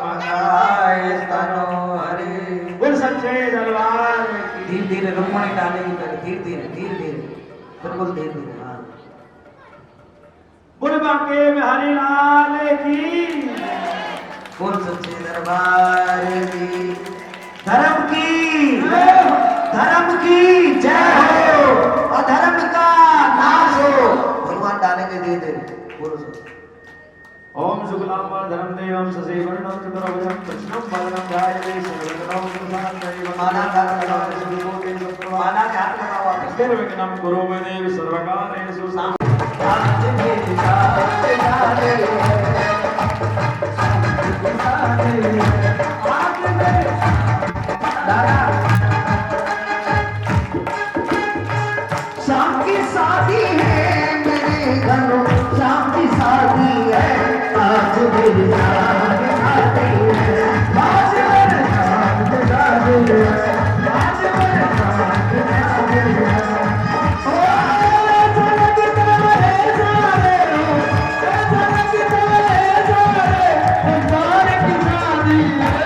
मंगलाय तनो हरि। बोल सच्चे दरबार की। धीरे धीरे रुक्मणी डालेगी, धीरे धीरे धीरे धीरे बिल्कुल धीरे धीरे। हाँ बोल बांके बिहारी लाल की। बोल सच्चे दरबार की। धर्म की जय हो और धर्म का नाश हो। भगवान डालेंगे धीरे धीरे। बोलो ओम शुक्लांबरधरं देवं शशिवर्णं चतुर्भुजं कृष्णं वरदं ध्यायेते सर्वविघ्नोपशान्तये माना घाट लगाओ, माना घाट लगाओ। निर्विघ्नं कुरु मे देव सर्वकार्येषु शाम की शादी है मेरे घरों, शाम की शादी है आज मेरी शादी है, आज मेरी शादी है, आज मेरी शादी है। ओ जनक तुम्हारे सारे हो, जनक तुम्हारे सारे, प्यार की शादी है।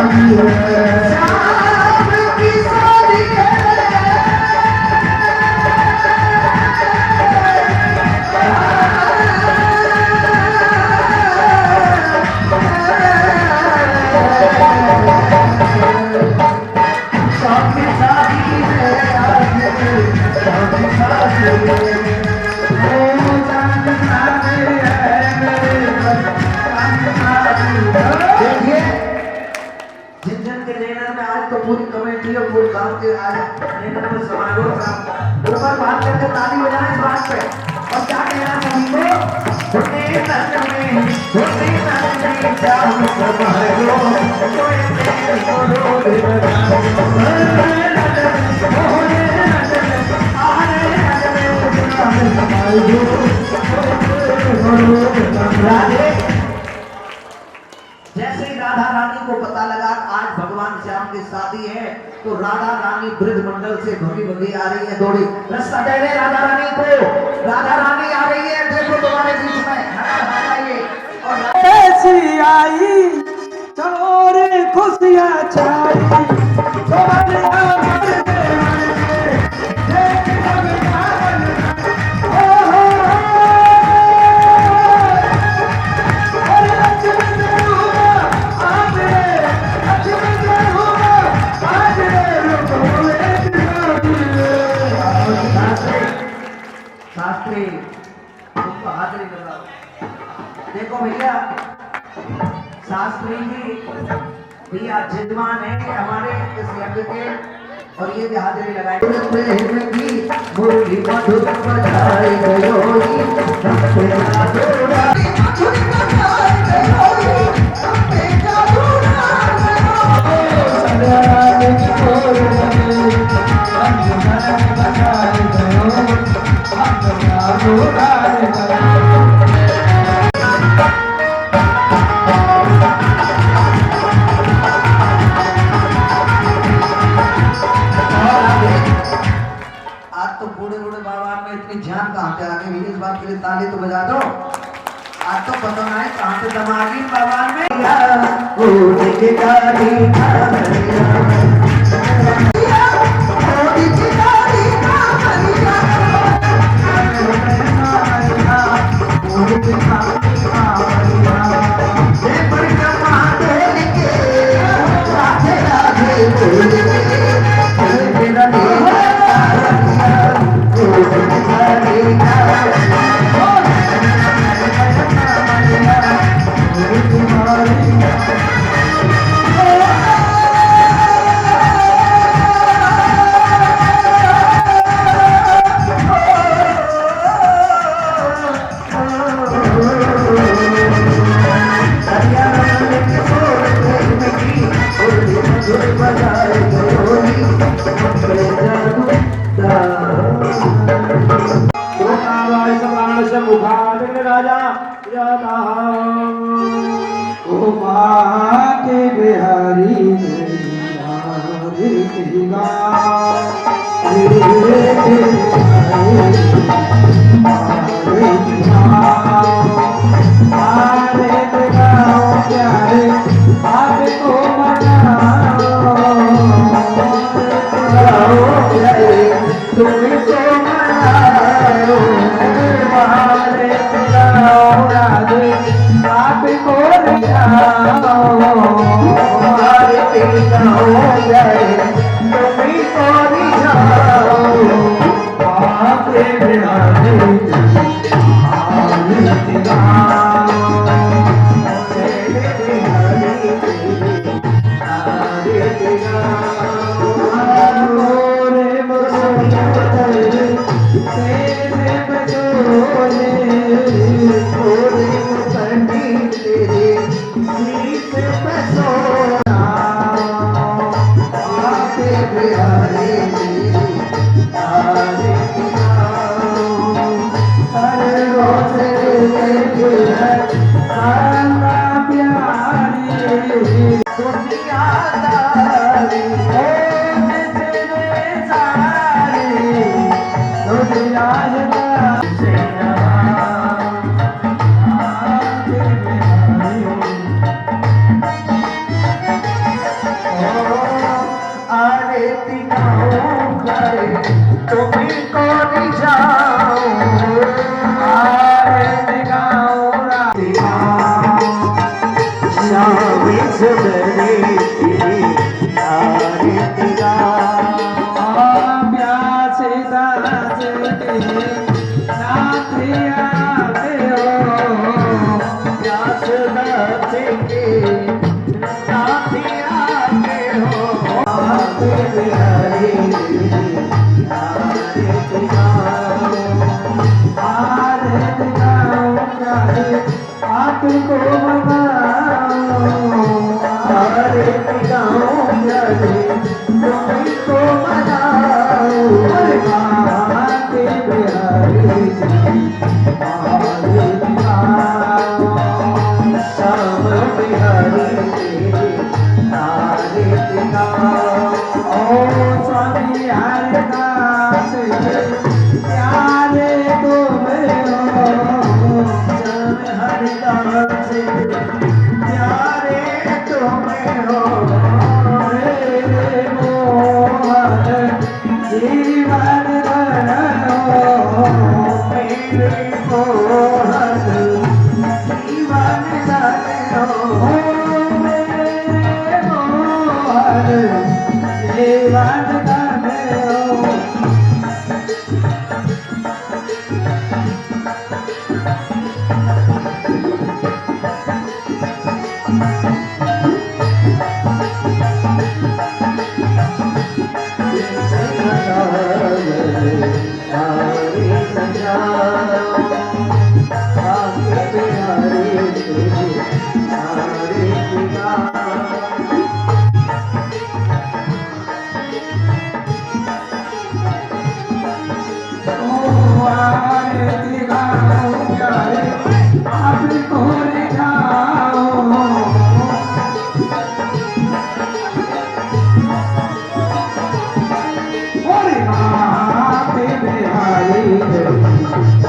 शादी है, श्याम की शादी है। श्याम की शादी है, श्याम की शादी है। देखिए जिन जिन के लेनर में आज तो पूरी कमेटी और पूरे गांव के आज लेनर में समारोह था, ऊपर बात करके ताली बजाएं इस बात पे। और क्या कहना सभी को, होते चाहूं समारो कोई तेरे को रोज राधे। जैसे ही राधा रानी को पता लगा आज भगवान श्याम की शादी है, तो राधा रानी ब्रज मंडल से भगी भगी आ रही है, दौड़ी रास्ता दे रहे राधा रानी को। राधा रानी आ रही है, देखो तुम्हारे बीच में और ऐसी आई चलो रे खुशियाँ छाई तुम्हारे आंगन में देख भगवान ओ हो अरे लक्ष्मण जरूर आज रे लक्ष्मण जरूर आज रे रुको एक शास्त्री तुमको हाजिरी लगाओ। देखो भैया शास्त्री जी भी आज जिद्दमान है कि हमारे इस यज्ञ के, और ये भी हाजिरी लगाए। प्रेम की मुरली मधुर बजाई गयोरी, हमसे जादूरा मधुर बजाई गयोरी, हमसे जादूरा सदाई छोड़ दे अंजना बजाए गयो अंजना उड़ाए गयो। आज तो बूढ़े बूढ़े बाबा में इतनी जान कहाँ से आ गई, इस बात के लिए ताली तो बजा दो। आज तो पता नहीं कहाँ से दम आ गई बाबा में। के बिहारी श्याम सुंदरी आरती गाओ प्यासे दास के नाथ आवे हो प्यास दास के नाथ आवे हो आते बिहारी आरती गाओ आरती गाओ प्यारे आपको मनाओ आरती गाओ प्यारे तुमको मनाओ आते बिहारी आरती गाओ श्याम बिहारी आरती गाओ ओ स्वामी हरे दास प्यारे तुम्हें हो श्याम हरिदास प्यारे तुम्हें हो मेरे मोहन जीवन धरो मेरे मोहन जीवन धरो ओ मेरे मोहन जीवन धरो आरती गाओ प्यारे आपको रिझाओ ओरे आते बिहारी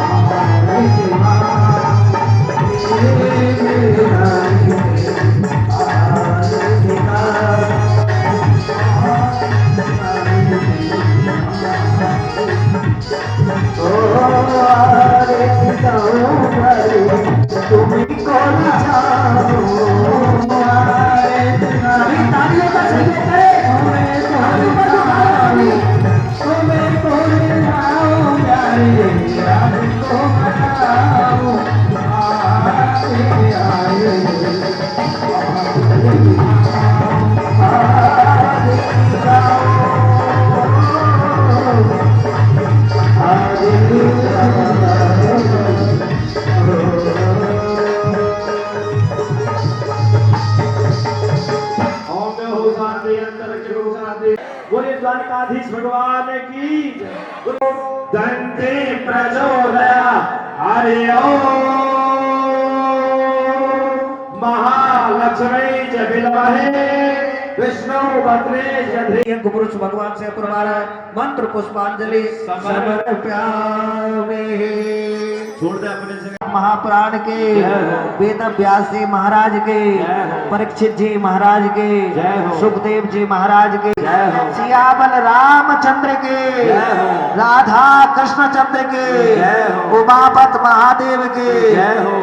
आरती तुमको तालियों का संगीत करे बोले द्वारकाधीश भगवान की दंते प्रचोदया हरे ओ महालक्ष्मी च विद्महे विष्णु भद्रे जधे पुरुष भगवान से पुरवारा मंत्र पुष्पांजलि समर्प्यामि। छोड़ दे अपने से महापुराण के वेद व्यास जी महाराज के परीक्षित जी महाराज के सुखदेव जी महाराज के सियावल रामचंद्र के राधा कृष्ण चंद्र के उमापत महादेव के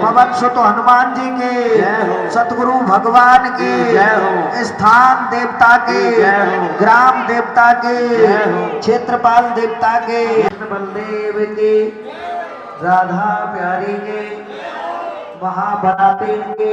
पवन सुत हनुमान जी के सतगुरु भगवान के स्थान देवता के ग्राम देवता के क्षेत्रपाल देवता के बलदेव के राधा प्यारी के महाबलादेव के